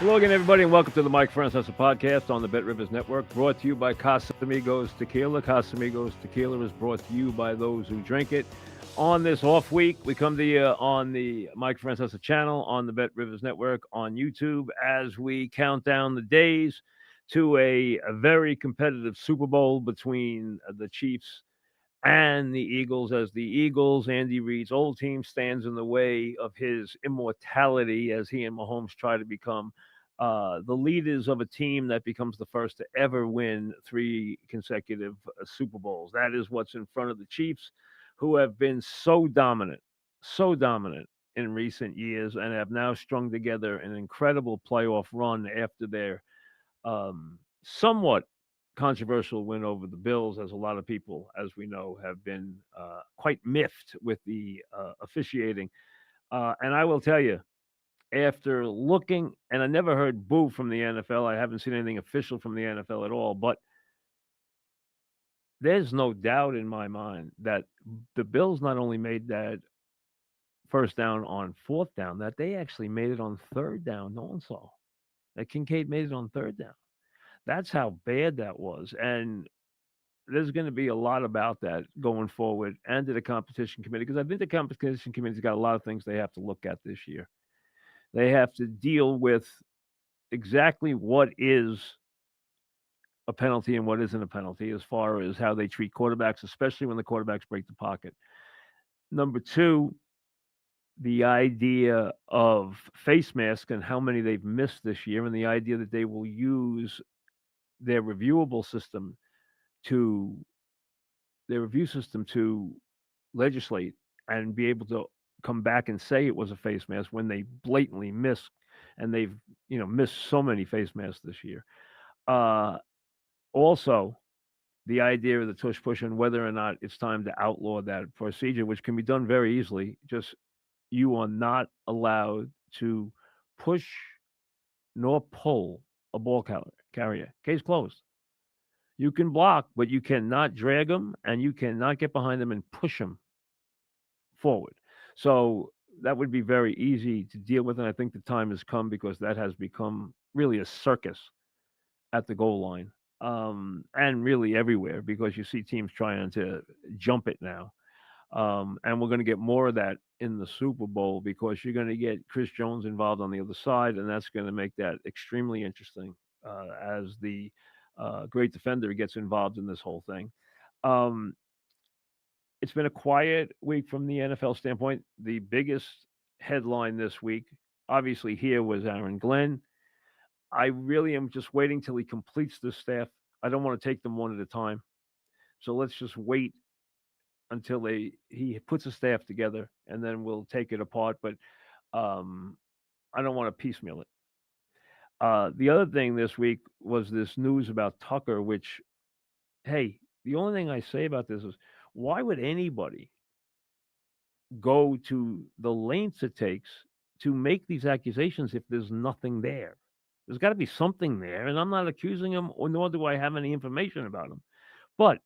Hello again, everybody, and welcome to the Mike Francesa podcast on the Bet Rivers Network, brought to you by Casamigos Tequila. Casamigos Tequila is brought to you by those who drink it. On this off week, we come to you on the Mike Francesa channel, on the Bet Rivers Network, on YouTube, as we count down the days to a very competitive Super Bowl between the Chiefs and the Eagles, as the Eagles, Andy Reid's old team, stands in the way of his immortality as he and Mahomes try to become the leaders of a team that becomes the first to ever win three consecutive Super Bowls. That is what's in front of the Chiefs, who have been so dominant in recent years, and have now strung together an incredible playoff run after their somewhat controversial win over the Bills, as a lot of people, as we know, have been quite miffed with the officiating. And I will tell you, after looking, and I never heard boo from the NFL, I haven't seen anything official from the NFL at all, but there's no doubt in my mind that the Bills not only made that first down on fourth down, that they actually made it on third down also. That Kincaid made it on third down. That's how bad that was. And there's going to be a lot about that going forward, and to the competition committee, because I think the competition committee's got a lot of things they have to look at this year. They have to deal with exactly what is a penalty and what isn't a penalty, as far as how they treat quarterbacks, especially when the quarterbacks break the pocket. Number two, the idea of face masks and how many they've missed this year, and the idea that they will use their reviewable system to their review system to legislate and be able to come back and say it was a face mask when they blatantly missed, and they've missed so many face masks this year. Uh, Also, the idea of the tush push and whether or not it's time to outlaw that procedure, which can be done very easily. Just, you are not allowed to push nor pull a ball carrier. Case closed. You can block, but you cannot drag them, and you cannot get behind them and push them forward. So that would be very easy to deal with, and I think the time has come, because that has become really a circus at the goal line, and really everywhere, because you see teams trying to jump it now. And we're going to get more of that in the Super Bowl, because you're going to get Chris Jones involved on the other side, and that's going to make that extremely interesting, as the great defender gets involved in this whole thing. Um, it's been a quiet week from the NFL standpoint. The biggest headline this week, obviously, here was Aaron Glenn. I really am just waiting till he completes this staff. I don't want to take them one at a time. So let's just wait until he puts a staff together, and then we'll take it apart. But um, I don't want to piecemeal it. The other thing this week was this news about Tucker, which, hey, the only thing I say about this is, why would anybody go to the lengths it takes to make these accusations if there's nothing there? There's got to be something there, and I'm not accusing him, or nor do I have any information about him. But,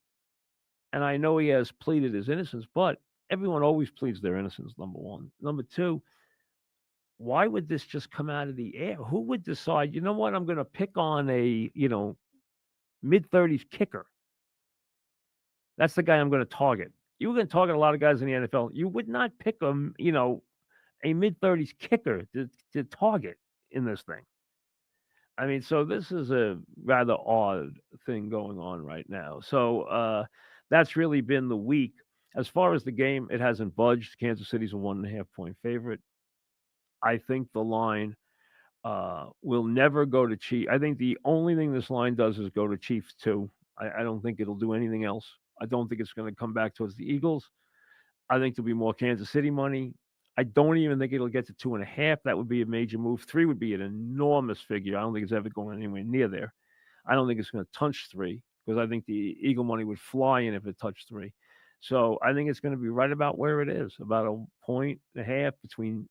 and I know he has pleaded his innocence, but everyone always pleads their innocence, number one. Number two, why would this just come out of the air? Who would decide, you know what, I'm going to pick on a, mid-30s kicker? That's the guy I'm going to target. You were going to target a lot of guys in the NFL. You would not pick a mid-30s kicker to target in this thing. I mean, so this is a rather odd thing going on right now. So that's really been the week. As far as the game, it hasn't budged. Kansas City's a 1.5 point favorite. I think the line will never go to Chiefs. I think the only thing this line does is go to Chiefs too. I don't think it'll do anything else. I don't think it's going to come back towards the Eagles. I think there'll be more Kansas City money. I don't even think it'll get to 2.5. That would be a major move. 3 would be an enormous figure. I don't think it's ever going anywhere near there. I don't think it's going to touch 3, because I think the Eagle money would fly in if it touched 3. So I think it's going to be right about where it is, about a 1.5, between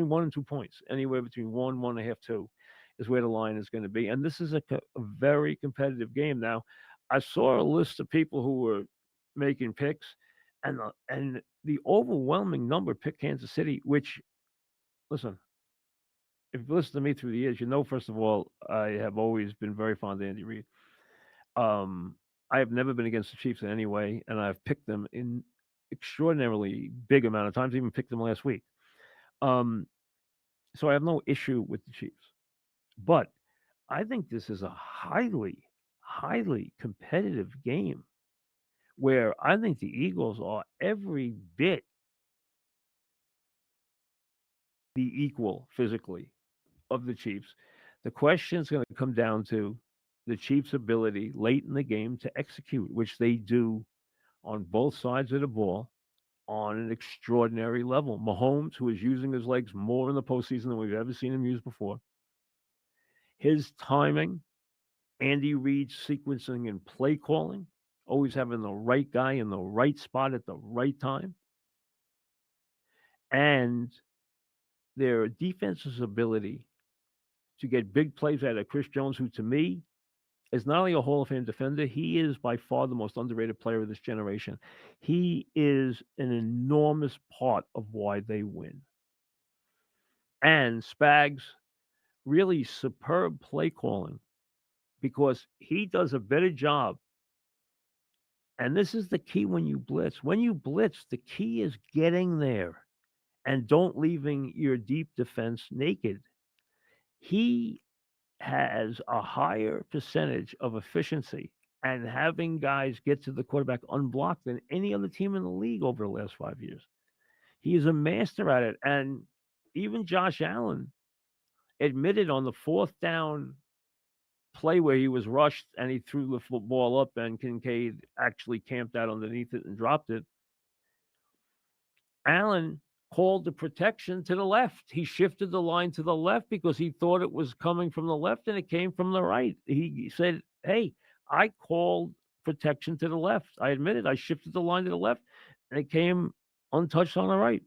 1 and 2 points, anywhere between 1, 1.5, 2 is where the line is going to be. And this is a very competitive game. Now, I saw a list of people who were making picks, and the overwhelming number picked Kansas City, which, listen, if you listen to me through the years, you know, first of all, I have always been very fond of Andy Reid. Um, I have never been against the Chiefs in any way, and I've picked them in extraordinarily big amount of times. Even picked them last week. Um, so I have no issue with the Chiefs, but I think this is a highly competitive game where I think the Eagles are every bit the equal physically of the Chiefs. The question is going to come down to the Chiefs' ability late in the game to execute, which they do on both sides of the ball on an extraordinary level. Mahomes, who is using his legs more in the postseason than we've ever seen him use before, his timing, Andy Reid's sequencing and play calling, always having the right guy in the right spot at the right time, and their defense's ability to get big plays out of Chris Jones, who to me is not only a Hall of Fame defender, he is by far the most underrated player of this generation. He is an enormous part of why they win. And Spags, really superb play calling because he does a better job. And this is the key when you blitz. When you blitz, the key is getting there and don't leaving your deep defense naked. He has a higher percentage of efficiency and having guys get to the quarterback unblocked than any other team in the league over the last 5 years. He is a master at it. And even Josh Allen admitted on the fourth down play where he was rushed and he threw the football up and Kincaid actually camped out underneath it and dropped it. Allen called the protection to the left. He shifted the line to the left because he thought it was coming from the left and it came from the right. He said, "Hey, I called protection to the left. I admit it. I shifted the line to the left and it came untouched on the right."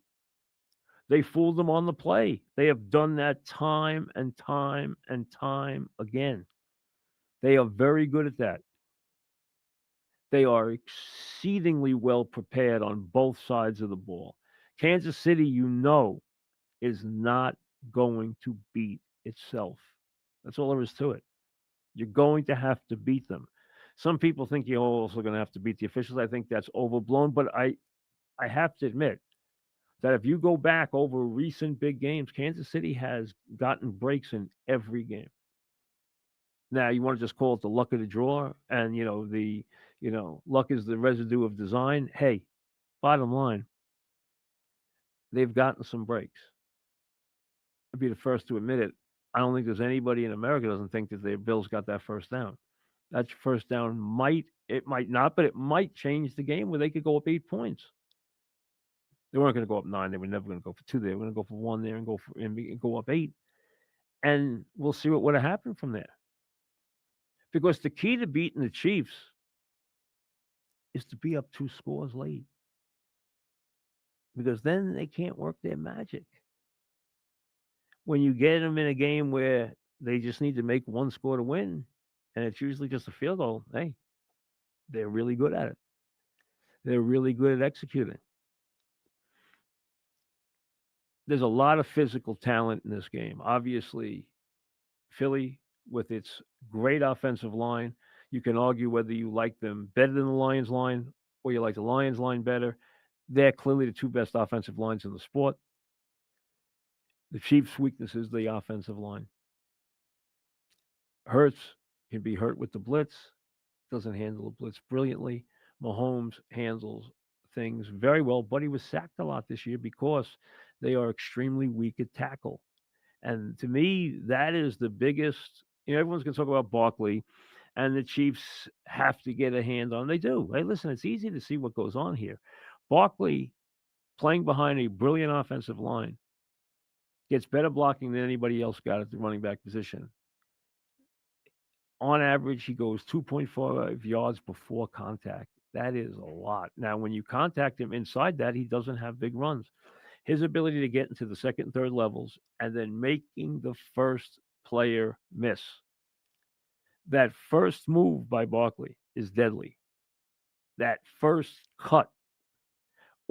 They fooled them on the play. They have done that time and time and time again. They are very good at that. They are exceedingly well prepared on both sides of the ball. Kansas City, is not going to beat itself. That's all there is to it. You're going to have to beat them. Some people think you're also going to have to beat the officials. I think that's overblown, but I have to admit that if you go back over recent big games, Kansas City has gotten breaks in every game. Now you want to just call it the luck of the draw, and luck is the residue of design. Hey, bottom line, they've gotten some breaks. I'd be the first to admit it. I don't think there's anybody in America doesn't think that their Bills got that first down. That first down might not, but it might change the game where they could go up 8 points. They weren't going to go up 9. They were never going to go for 2 there. They were going to go for 1 there and go up 8. And we'll see what would have happened from there. Because the key to beating the Chiefs is to be up 2 scores late. Because then they can't work their magic. When you get them in a game where they just need to make 1 score to win, and it's usually just a field goal, hey, they're really good at it. They're really good at executing. There's a lot of physical talent in this game. Obviously, Philly, with its great offensive line, you can argue whether you like them better than the Lions line or you like the Lions line better. They're clearly the two best offensive lines in the sport. The Chiefs' weakness is the offensive line. Hurts can be hurt with the blitz, doesn't handle the blitz brilliantly. Mahomes handles things very well, but he was sacked a lot this year because they are extremely weak at tackle. And to me, that is the biggest. Everyone's going to talk about Barkley, and the Chiefs have to get a hand on. They do. Hey, listen, it's easy to see what goes on here. Barkley, playing behind a brilliant offensive line, gets better blocking than anybody else got at the running back position. On average, he goes 2.5 yards before contact. That is a lot. Now, when you contact him inside that, he doesn't have big runs. His ability to get into the second and third levels and then making the first player miss. That first move by Barkley is deadly. That first cut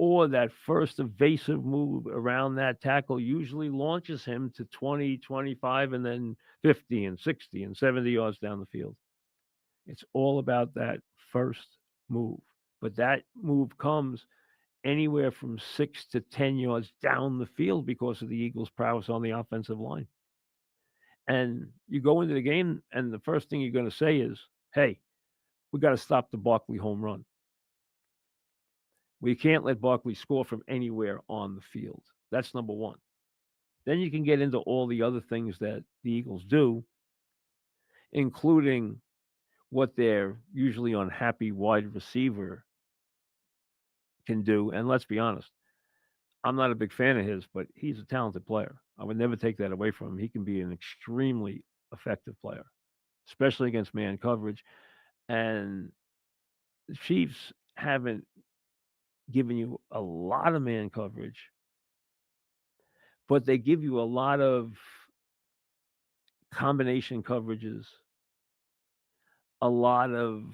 or that first evasive move around that tackle usually launches him to 20, 25, and then 50 and 60 and 70 yards down the field. It's all about that first move. But that move comes anywhere from 6 to 10 yards down the field because of the Eagles' prowess on the offensive line. And you go into the game, and the first thing you're going to say is, hey, we got to stop the Barkley home run. We can't let Barkley score from anywhere on the field. That's number one. Then you can get into all the other things that the Eagles do, including what their usually unhappy wide receiver can do. And let's be honest, I'm not a big fan of his, but he's a talented player. I would never take that away from him. He can be an extremely effective player, especially against man coverage. And the Chiefs haven't given you a lot of man coverage, but they give you a lot of combination coverages, a lot of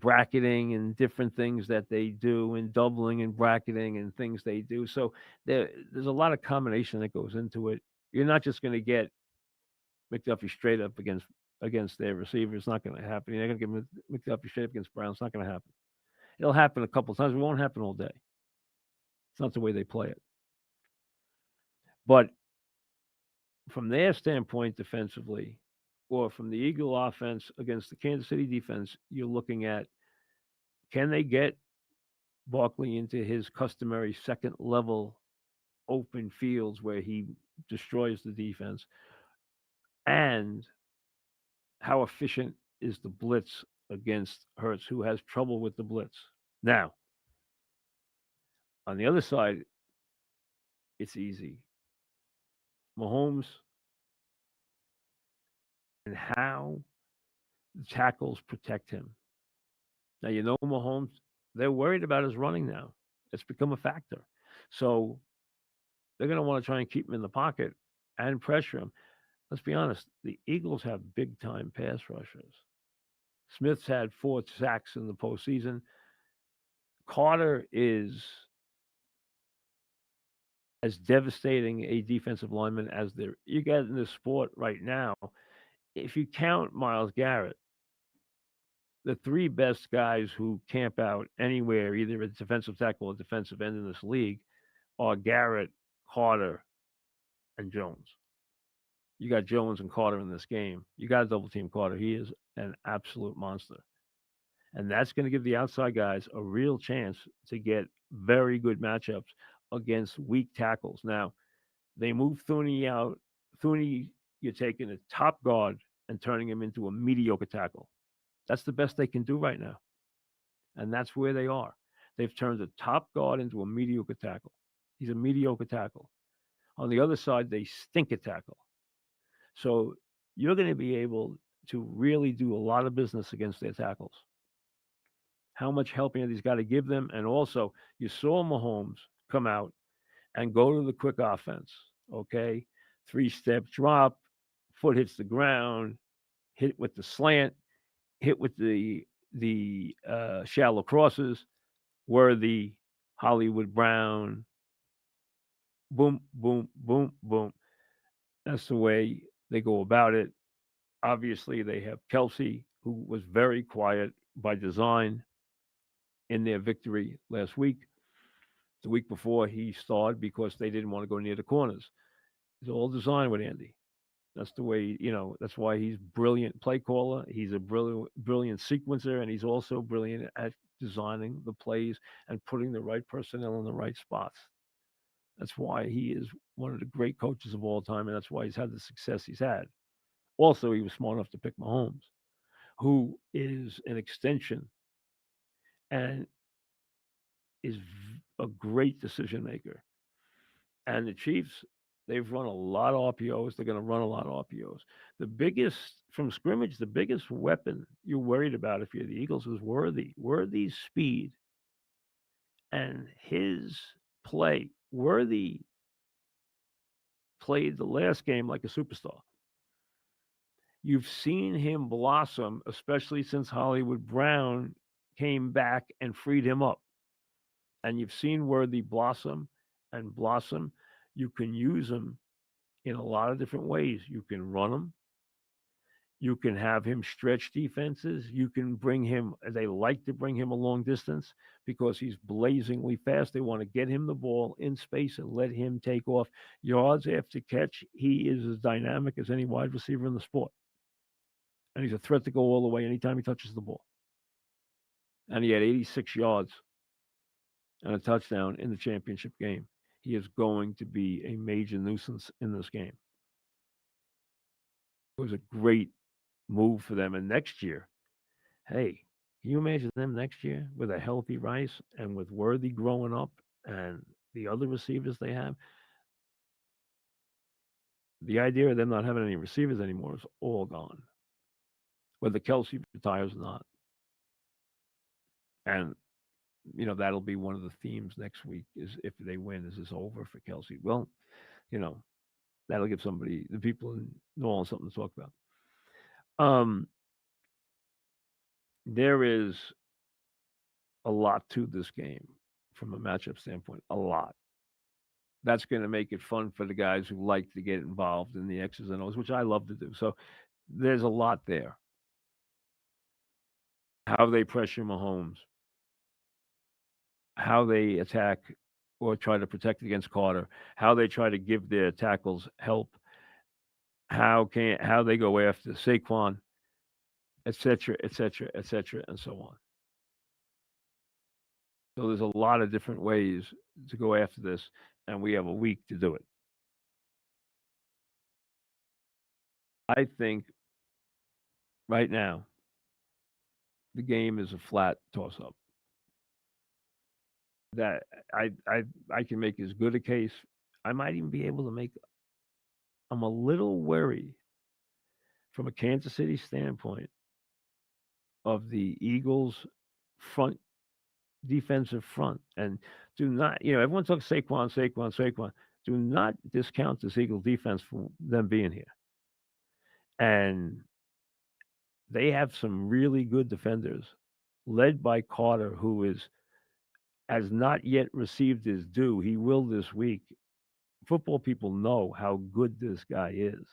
bracketing and different things that they do, and doubling and bracketing and things they do. So there's a lot of combination that goes into it. You're not just going to get McDuffie straight up against their receiver. It's not going to happen. You're not going to get McDuffie straight up against Brown. It's not going to happen. It'll happen a couple of times. It won't happen all day. It's not the way they play it. But from their standpoint defensively, or from the Eagle offense against the Kansas City defense, you're looking at, can they get Barkley into his customary second level open fields where he destroys the defense? And how efficient is the blitz against Hurts, who has trouble with the blitz? Now, on the other side, it's easy. Mahomes and how the tackles protect him. Now, Mahomes, they're worried about his running now. It's become a factor. So they're going to want to try and keep him in the pocket and pressure him. Let's be honest, the Eagles have big time pass rushers. Smith's had 4 sacks in the postseason. Carter is as devastating a defensive lineman as there you get in this sport right now. If you count Miles Garrett, the 3 best guys who camp out anywhere, either a defensive tackle or defensive end in this league, are Garrett, Carter, and Jones. You got Jones and Carter in this game. You got to double team Carter. He is an absolute monster. And that's going to give the outside guys a real chance to get very good matchups against weak tackles. Now, they move Thuney out. Thuney, you're taking a top guard and turning him into a mediocre tackle. That's the best they can do right now. And that's where they are. They've turned a top guard into a mediocre tackle. He's a mediocre tackle. On the other side, they stink at tackle. So you're going to be able to really do a lot of business against their tackles. How much helping he's got to give them. And also, you saw Mahomes come out and go to the quick offense. Okay. 3-step drop, foot hits the ground, hit with the slant, hit with the shallow crosses, Worthy, Hollywood Brown, boom, boom, boom, boom. That's the way they go about it. Obviously, they have Kelsey, who was very quiet by design in their victory last week. The week before, he starred because they didn't want to go near the corners. It's all designed with Andy. That's the way, that's why he's brilliant play caller. He's a brilliant sequencer, and he's also brilliant at designing the plays and putting the right personnel in the right spots. That's why he is one of the great coaches of all time, and that's why he's had the success he's had. Also, he was smart enough to pick Mahomes, who is an extension and is a great decision maker. And the Chiefs, they've run a lot of RPOs. They're going to run a lot of RPOs. The biggest, from scrimmage, the biggest weapon you're worried about if you're the Eagles is Worthy. Worthy's speed and his play. Worthy played the last game like a superstar. You've seen him blossom, especially since Hollywood Brown came back and freed him up. and you've seen Worthy blossom and blossom. You can use him in a lot of different ways. You can run him. You can have him stretch defenses. You can bring him, they like to bring him a long distance because he's blazingly fast. They want to get him the ball in space and let him take off yards after catch. He is as dynamic as any wide receiver in the sport. And he's a threat to go all the way anytime he touches the ball. And he had 86 yards and a touchdown in the championship game. He is going to be a major nuisance in this game. It was a great move for them. And next year, hey, can you imagine them next year with a healthy Rice and with Worthy growing up and the other receivers they have? The idea of them not having any receivers anymore is all gone. Whether Kelsey retires or not. And, that'll be one of the themes next week is if they win, is this over for Kelsey? Well, you know, that'll give the people in New Orleans something to talk about. There is a lot to this game from a matchup standpoint. A lot. That's going to make it fun for the guys who like to get involved in the X's and O's, which I love to do. So there's a lot there. How they pressure Mahomes, how they attack or try to protect against Carter, how they try to give their tackles help, how they go after Saquon, et cetera, et cetera, et cetera, and so on. So there's a lot of different ways to go after this, and we have a week to do it. I think right now the game is a flat toss up. That I can make as good a case. I might even be able to make. I'm a little worried from a Kansas City standpoint of the Eagles' front defensive front, and do not. Everyone talks Saquon, Saquon, Saquon. Do not discount this Eagle defense for them being here, and they have some really good defenders, led by Carter, who has not yet received his due. He will this week. Football people know how good this guy is.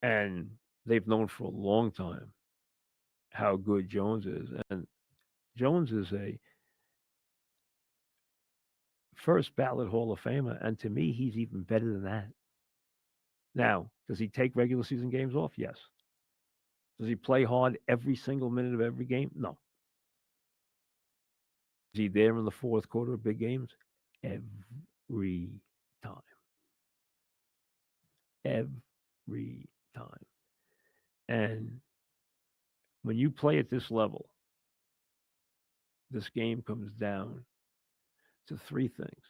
And they've known for a long time how good Jones is. And Jones is a first ballot Hall of Famer. And to me, he's even better than that. Now, does he take regular season games off? Yes. Does he play hard every single minute of every game? No. Is he there in the fourth quarter of big games? Every time. Every time. And when you play at this level, this game comes down to three things.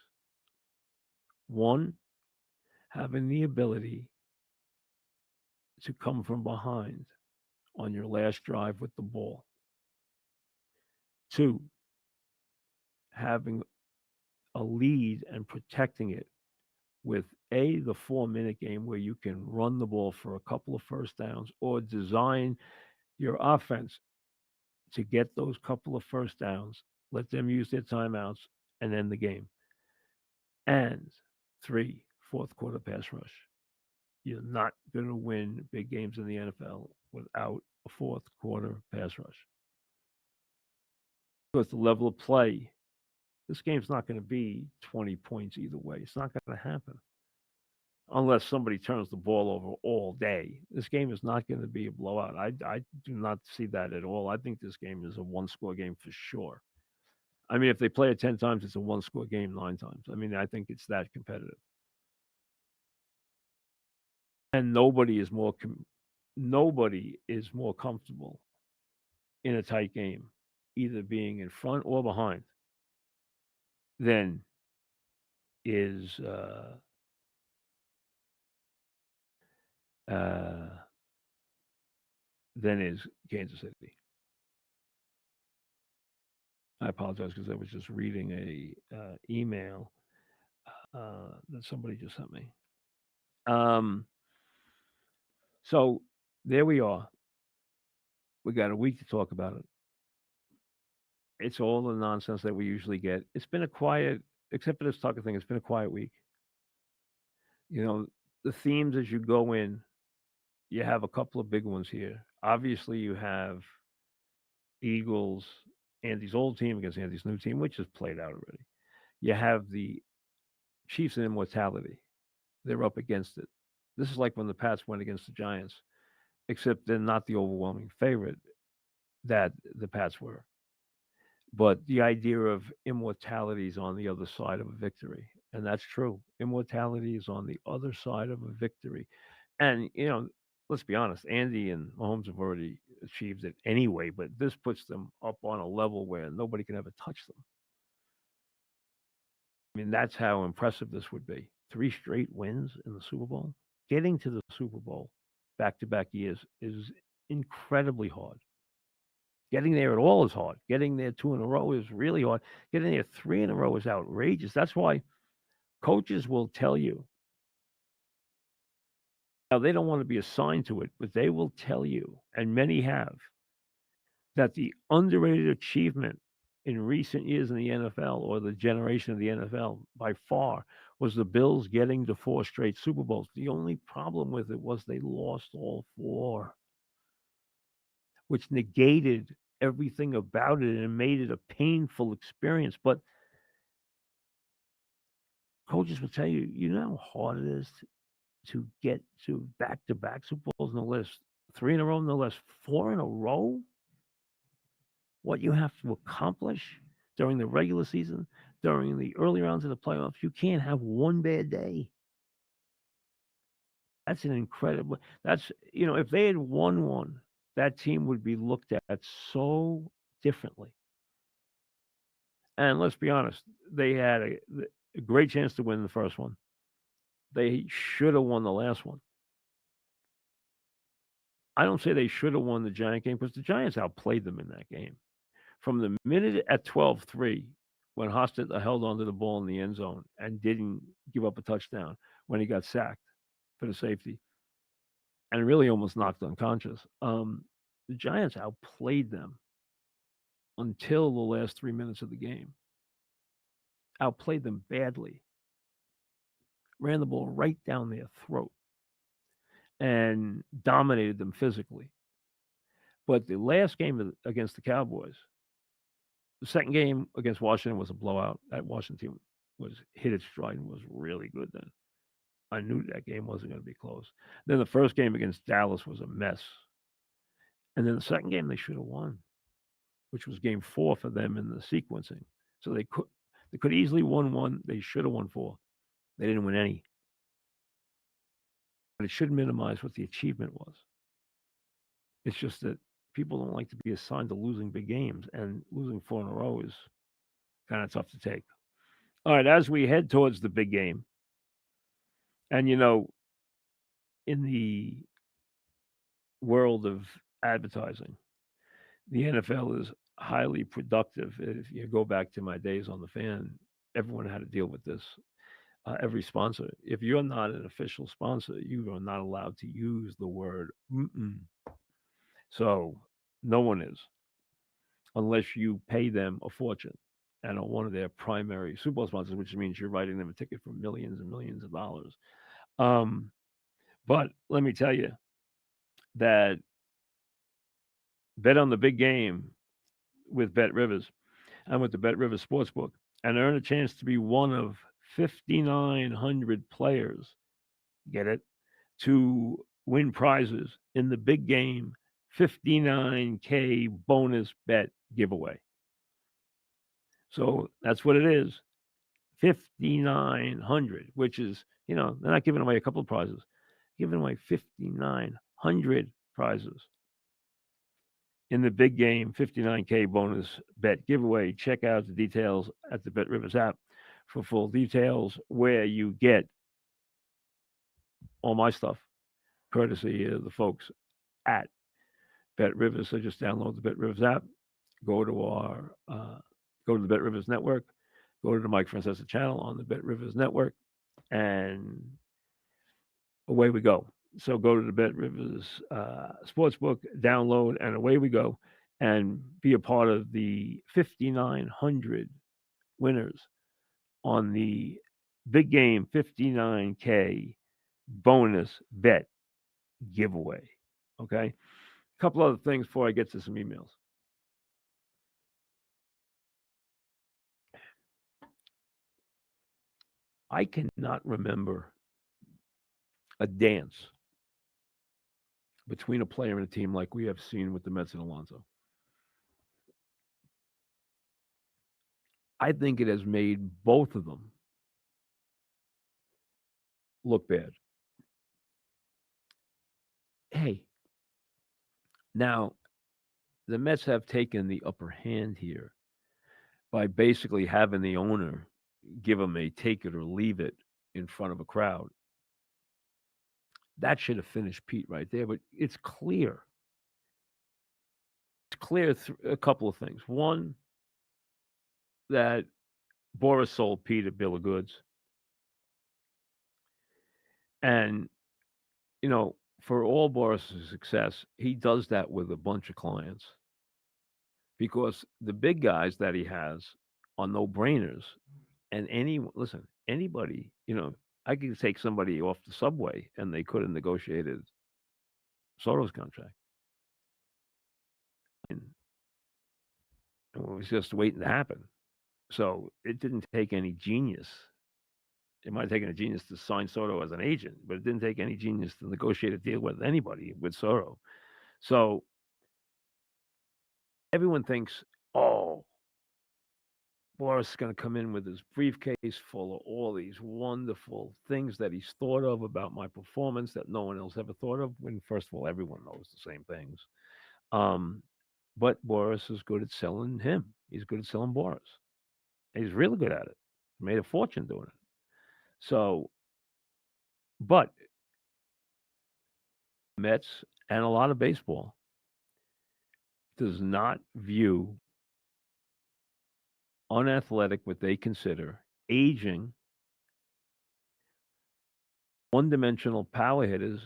One, having the ability to come from behind on your last drive with the ball. Two, having a lead and protecting it with the 4-minute game where you can run the ball for a couple of first downs or design your offense to get those couple of first downs, let them use their timeouts, and end the game. And three, fourth quarter pass rush. You're not going to win big games in the NFL without a fourth quarter pass rush. Because the level of play, this game's not going to be 20 points either way. It's not going to happen unless somebody turns the ball over all day. This game is not going to be a blowout. I do not see that at all. I think this game is a one-score game for sure. I mean, if they play it 10 times, it's a one-score game 9 times. I mean, I think it's that competitive. And nobody is more comfortable in a tight game, either being in front or behind, than is uh, than is Kansas City. I apologize because I was just reading a email that somebody just sent me. So there we are. We got a week to talk about it. It's all the nonsense that we usually get. It's been a quiet, except for this Tucker thing. It's been a quiet week. You know, the themes as you go in, you have a couple of big ones here. Obviously, you have Eagles, Andy's old team against Andy's new team, which is played out already. You have the Chiefs and immortality. They're up against it. This is like when the Pats went against the Giants, except they're not the overwhelming favorite that the Pats were. But the idea of immortality is on the other side of a victory. And that's true. Immortality is on the other side of a victory. And, let's be honest, Andy and Mahomes have already achieved it anyway, but this puts them up on a level where nobody can ever touch them. I mean, that's how impressive this would be. Three straight wins in the Super Bowl. Getting to the Super Bowl back to back years is incredibly hard. Getting there at all is hard. Getting there two in a row is really hard. Getting there three in a row is outrageous. That's why coaches will tell you. Now, they don't want to be assigned to it, but they will tell you, and many have, that the underrated achievement in recent years in the NFL or the generation of the NFL by far was the Bills getting to four straight Super Bowls. The only problem with it was they lost all four, which negated everything about it and made it a painful experience. But coaches will tell you, you know how hard it is to get to back Super Bowls, no less three in a row, no less four in a row. What you have to accomplish during the regular season, during the early rounds of the playoffs, you can't have one bad day. That's an incredible. That's if they had won one, that team would be looked at so differently. And let's be honest, they had a great chance to win the first one. They should have won the last one. I don't say they should have won the Giant game because the Giants outplayed them in that game. From the minute at 12-3, when Hostetler held onto the ball in the end zone and didn't give up a touchdown when he got sacked for the safety and really almost knocked unconscious, the Giants outplayed them until the last 3 minutes of the game. Outplayed them badly, ran the ball right down their throat, and dominated them physically. But the last game against the Cowboys, the second game against Washington was a blowout. That Washington team was hit its stride and was really good then. I knew that game wasn't going to be close. Then the first game against Dallas was a mess. And then the second game they should have won, which was game four for them in the sequencing. So they could easily won one. They should have won four. They didn't win any. But it should minimize what the achievement was. It's just that people don't like to be assigned to losing big games, and losing four in a row is kind of tough to take. All right, as we head towards the big game, and in the world of advertising, the NFL is highly productive. If you go back to my days on the fan, everyone had to deal with this. Every sponsor, if you're not an official sponsor, you are not allowed to use the word mm-mm. So no one is, unless you pay them a fortune and are one of their primary Super Bowl sponsors, which means you're writing them a ticket for millions and millions of dollars. Um, but let me tell you that bet on the big game with Bet Rivers and with the Bet Rivers Sportsbook and earn a chance to be one of 5,900 players, get it, to win prizes in the big game 59K bonus bet giveaway. So that's what it is. 5,900, which is, they're not giving away a couple of prizes, giving away 5,900 prizes in the big game 59K bonus bet giveaway. Check out the details at the Bet Rivers app for full details, where you get all my stuff courtesy of the folks at Bet Rivers. So just download the Bet Rivers app, go to go to the Bet Rivers network, go to the Mike Francesa channel on the Bet Rivers network, and away we go. So go to the Bet Rivers Sportsbook, download, and away we go. and be a part of the 5,900 winners on the big game 59K bonus bet giveaway. Okay. A couple other things before I get to some emails. I cannot remember a dance between a player and a team like we have seen with the Mets and Alonso. I think it has made both of them look bad. Hey, now the Mets have taken the upper hand here by basically having the owner give them a take it or leave it in front of a crowd. That should have finished Pete right there, but it's clear. It's clear a couple of things. One, that Boris sold Pete a bill of goods. And, for all Boris's success, he does that with a bunch of clients because the big guys that he has are no brainers. And anybody, I could take somebody off the subway and they could have negotiated Soto's contract. And it was just waiting to happen. So it didn't take any genius. It might have taken a genius to sign Soto as an agent, but it didn't take any genius to negotiate a deal with anybody with Soto. So everyone thinks, oh, Boris is going to come in with his briefcase full of all these wonderful things that he's thought of about my performance that no one else ever thought of. When, first of all, everyone knows the same things. Um, but Boris is good at selling him. He's good at selling Boris. He's really good at it. Made a fortune doing it. So, but Mets and a lot of baseball does not view unathletic, what they consider aging, one dimensional power hitters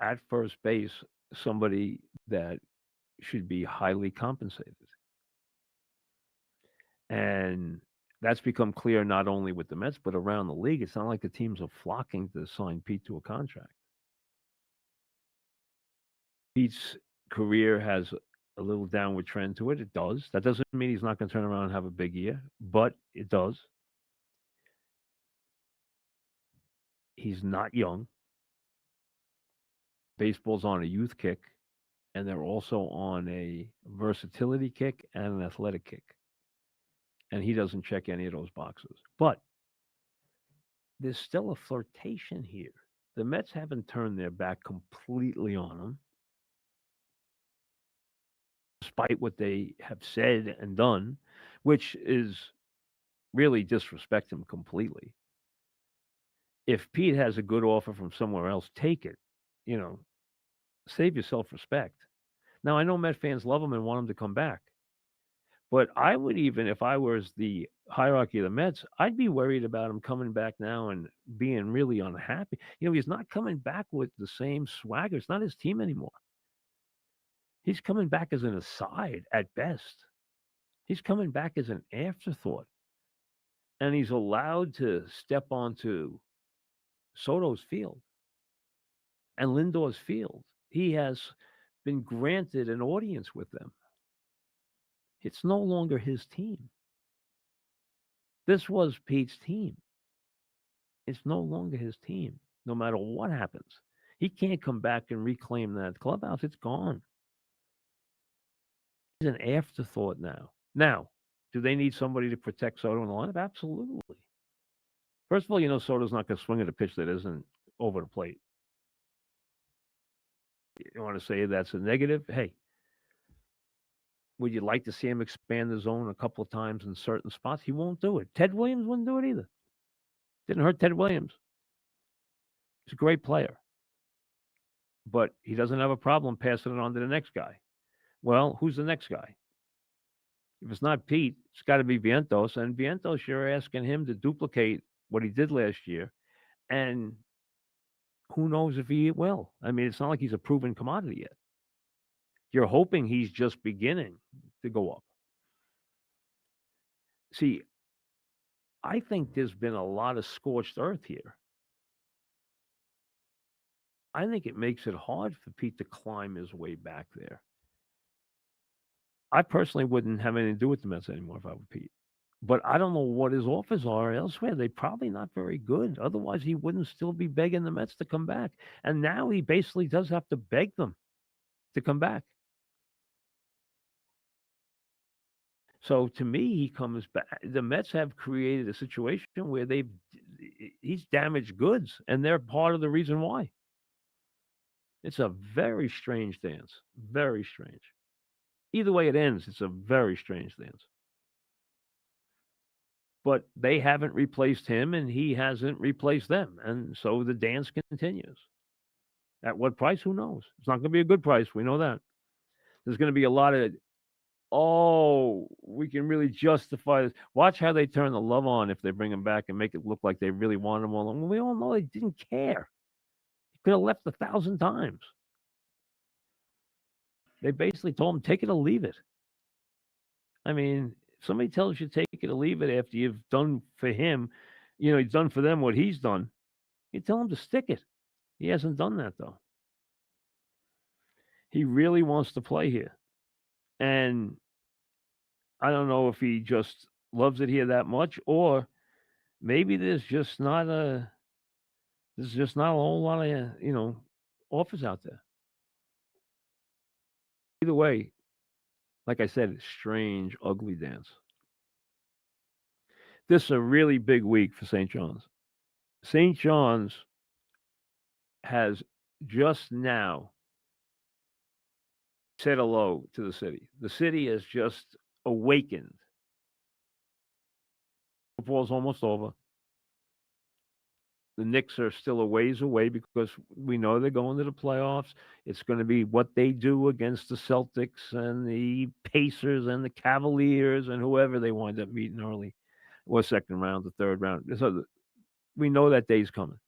at first base, somebody that should be highly compensated. And that's become clear not only with the Mets, but around the league. It's not like the teams are flocking to sign Pete to a contract. Pete's career has a little downward trend to it. It does. That doesn't mean he's not going to turn around and have a big year, but it does. He's not young. Baseball's on a youth kick, and they're also on a versatility kick and an athletic kick. And he doesn't check any of those boxes. But there's still a flirtation here. The Mets haven't turned their back completely on him, despite what they have said and done, which is really disrespect him completely. If Pete has a good offer from somewhere else, take it. You know, save your self respect. Now, I know Met fans love him and want him to come back. But I would, even if I was the hierarchy of the Mets, I'd be worried about him coming back now and being really unhappy. He's not coming back with the same swagger. It's not his team anymore. He's coming back as an aside at best. He's coming back as an afterthought. And he's allowed to step onto Soto's field and Lindor's field. He has been granted an audience with them. It's no longer his team. This was Pete's team. It's no longer his team, no matter what happens. He can't come back and reclaim that clubhouse. It's gone. He's an afterthought now. Now, do they need somebody to protect Soto in the lineup? Absolutely. First of all, Soto's not going to swing at a pitch that isn't over the plate. You want to say that's a negative? Hey, would you like to see him expand the zone a couple of times in certain spots? He won't do it. Ted Williams wouldn't do it either. Didn't hurt Ted Williams. He's a great player. But he doesn't have a problem passing it on to the next guy. Well, who's the next guy? If it's not Pete, it's got to be Vientos. And Vientos, you're asking him to duplicate what he did last year. And who knows if he will. I mean, it's not like he's a proven commodity yet. You're hoping he's just beginning to go up. See, I think there's been a lot of scorched earth here. I think it makes it hard for Pete to climb his way back there. I personally wouldn't have anything to do with the Mets anymore if I were Pete. But I don't know what his offers are elsewhere. They're probably not very good. Otherwise, he wouldn't still be begging the Mets to come back. And now he basically does have to beg them to come back. So to me, he comes back. The Mets have created a situation where he's damaged goods, and they're part of the reason why. It's a very strange dance. Very strange. Either way it ends, it's a very strange dance. But they haven't replaced him, and he hasn't replaced them, and so the dance continues. At what price? Who knows? It's not going to be a good price. We know that. There's going to be a lot of, oh, we can really justify this. Watch how they turn the love on if they bring him back and make it look like they really want him all along. We all know they didn't care. He could have left 1,000 times. They basically told him, take it or leave it. I mean, if somebody tells you take it or leave it after you've done for him, he's done for them what he's done, you tell him to stick it. He hasn't done that, though. He really wants to play here. And I don't know if he just loves it here that much, or maybe there's just not a whole lot of offers out there. Either way, like I said, it's strange, ugly dance. This is a really big week for St. John's. St. John's has just now said hello to the city. The city has just awakened. Football's almost over. The Knicks are still a ways away because we know they're going to the playoffs. It's going to be what they do against the Celtics and the Pacers and the Cavaliers and whoever they wind up meeting early, or second round, the third round. So we know that day's coming.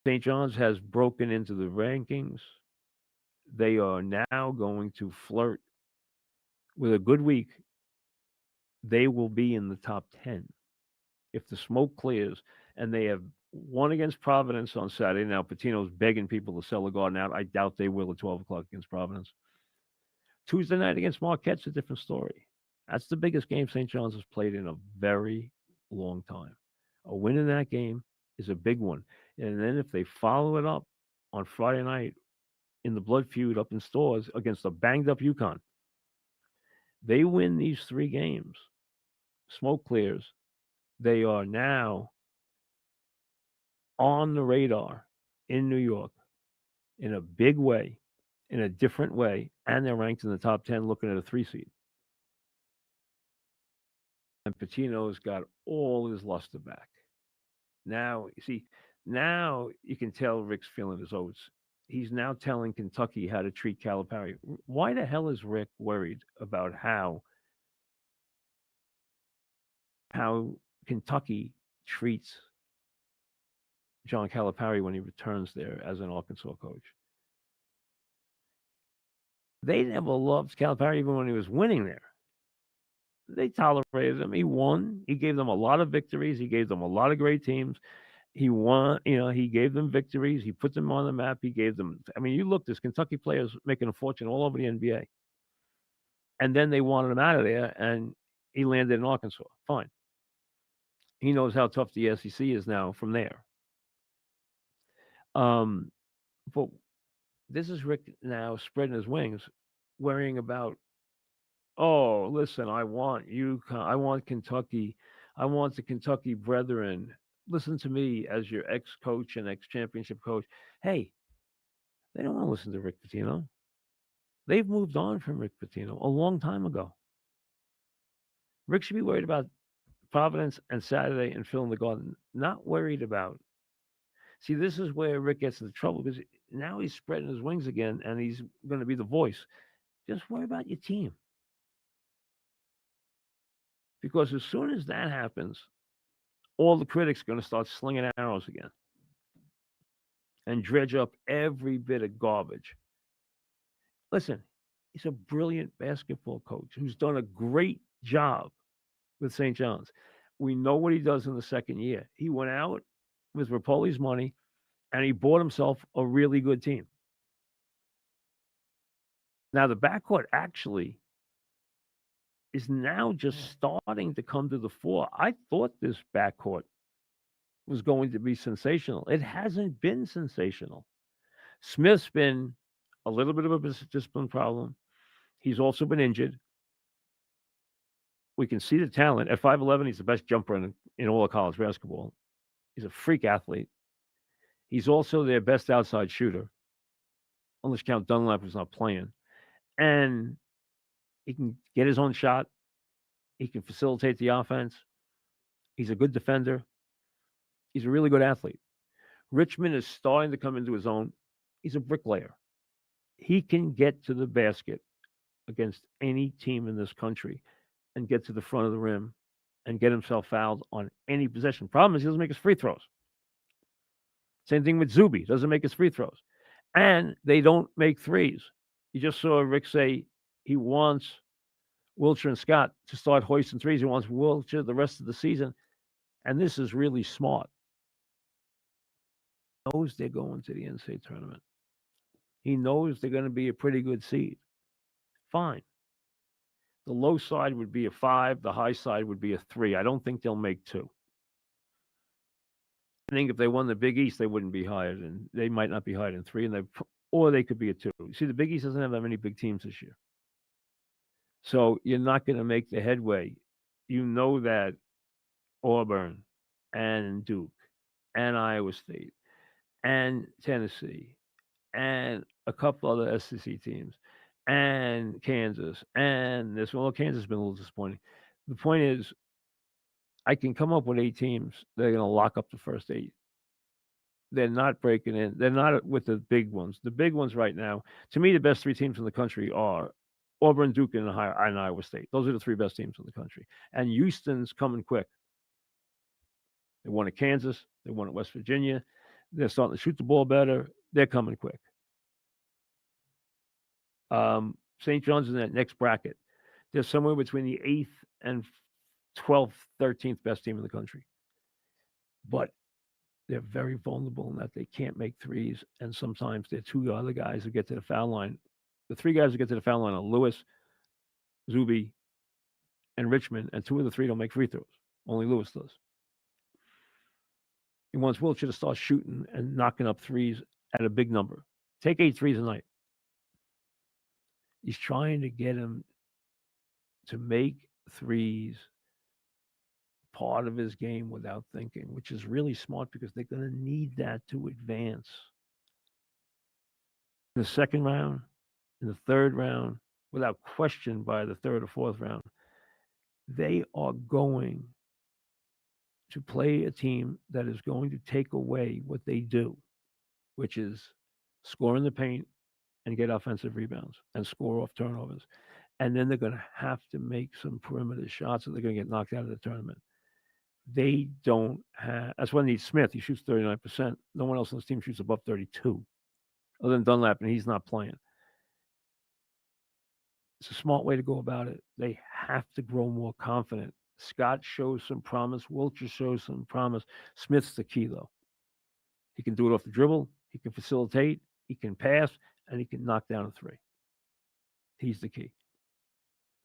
St. John's has broken into the rankings. They are now going to flirt with a good week. They will be in the top 10 if the smoke clears, and they have won against Providence on Saturday. Now, Patino's begging people to sell the Garden out. I doubt they will at 12 o'clock against Providence. Tuesday night against Marquette's a different story. That's the biggest game St. John's has played in a very long time. A win in that game is a big one. And then if they follow it up on Friday night in the blood feud up in Stores against a banged up UConn, they win these 3 games. Smoke clears. They are now on the radar in New York in a big way, in a different way, and they're ranked in the top 10 looking at a 3 seed. And Patino's got all his luster back. Now, you see, now you can tell Rick's feeling his oats. He's now telling Kentucky how to treat Calipari. Why the hell is Rick worried about how Kentucky treats John Calipari when he returns there as an Arkansas coach? They never loved Calipari even when he was winning there. They tolerated him. He won. He gave them a lot of victories. He gave them a lot of great teams. He won. He gave them victories. He put them on the map. He gave them. I mean, you look, there's Kentucky players making a fortune all over the NBA. And then they wanted him out of there, and he landed in Arkansas. Fine. He knows how tough the SEC is now from there. But this is Rick now spreading his wings, worrying about, oh, listen, I want UConn, I want Kentucky, I want the Kentucky brethren. Listen to me as your ex-coach and ex-championship coach. Hey, they don't want to listen to Rick Pitino. They've moved on from Rick Pitino a long time ago. Rick should be worried about Providence and Saturday and filling the Garden. Not worried about. See, this is where Rick gets into trouble because now he's spreading his wings again and he's going to be the voice. Just worry about your team. Because as soon as that happens, all the critics are going to start slinging arrows again. and dredge up every bit of garbage. Listen, he's a brilliant basketball coach who's done a great job with St. John's. We know what he does in the second year. He went out with Rapoli's money and he bought himself a really good team. Now, the backcourt actually is now just starting to come to the fore. I thought this backcourt was going to be sensational. It hasn't been sensational. Smith's been a little bit of a discipline problem. He's also been injured. We can see the talent. At 5'11, he's the best jumper in all of college basketball. He's a freak athlete. He's also their best outside shooter, unless you count Dunlap, who's not playing. And he can get his own shot. He can facilitate the offense. He's a good defender. He's a really good athlete. Richmond is starting to come into his own. He's a bricklayer. He can get to the basket against any team in this country and get to the front of the rim and get himself fouled on any possession. Problem is he doesn't make his free throws. Same thing with Zuby. Doesn't make his free throws. And they don't make threes. You just saw Rick say he wants Wilcher and Scott to start hoisting threes. He wants Wilcher the rest of the season. And this is really smart. He knows they're going to the NCAA tournament. He knows they're going to be a pretty good seed. Fine. The low side would be a 5. The high side would be a 3. I don't think they'll make 2. I think if they won the Big East, they wouldn't be higher than they might not be higher than 3, or they could be a 2. See, the Big East doesn't have that many big teams this year, so you're not going to make the headway. You know that Auburn and Duke and Iowa State and Tennessee and a couple other SEC teams and Kansas and this one. Well, Kansas has been a little disappointing. The point is, I can come up with 8 teams that are going to lock up the first 8. They're not breaking in. They're not with the big ones. The big ones right now, to me, the best 3 teams in the country are Auburn, Duke, and Iowa State. Those are the 3 best teams in the country. And Houston's coming quick. They won at Kansas. They won at West Virginia. They're starting to shoot the ball better. They're coming quick. St. John's in that next bracket. They're somewhere between the 8th and 12th, 13th best team in the country. But they're very vulnerable in that they can't make threes, and sometimes they're 2 other guys who get to the foul line. The 3 guys who get to the foul line are Lewis, Zuby, and Richmond, and 2 of the 3 don't make free throws. Only Lewis does. He wants Wilcher to start shooting and knocking up threes at a big number. Take 8 threes a night. He's trying to get him to make threes part of his game without thinking, which is really smart because they're going to need that to advance. In the second round, in the third round, without question by the third or fourth round, they are going to play a team that is going to take away what they do, which is score in the paint and get offensive rebounds and score off turnovers. And then they're going to have to make some perimeter shots or they're going to get knocked out of the tournament. They don't have. That's why they need Smith. He shoots 39%. No one else on this team shoots above 32, other than Dunlap, and he's not playing. It's a smart way to go about it. They have to grow more confident. Scott shows some promise. Wilcher shows some promise. Smith's the key, though. He can do it off the dribble. He can facilitate. He can pass, and he can knock down a 3. He's the key.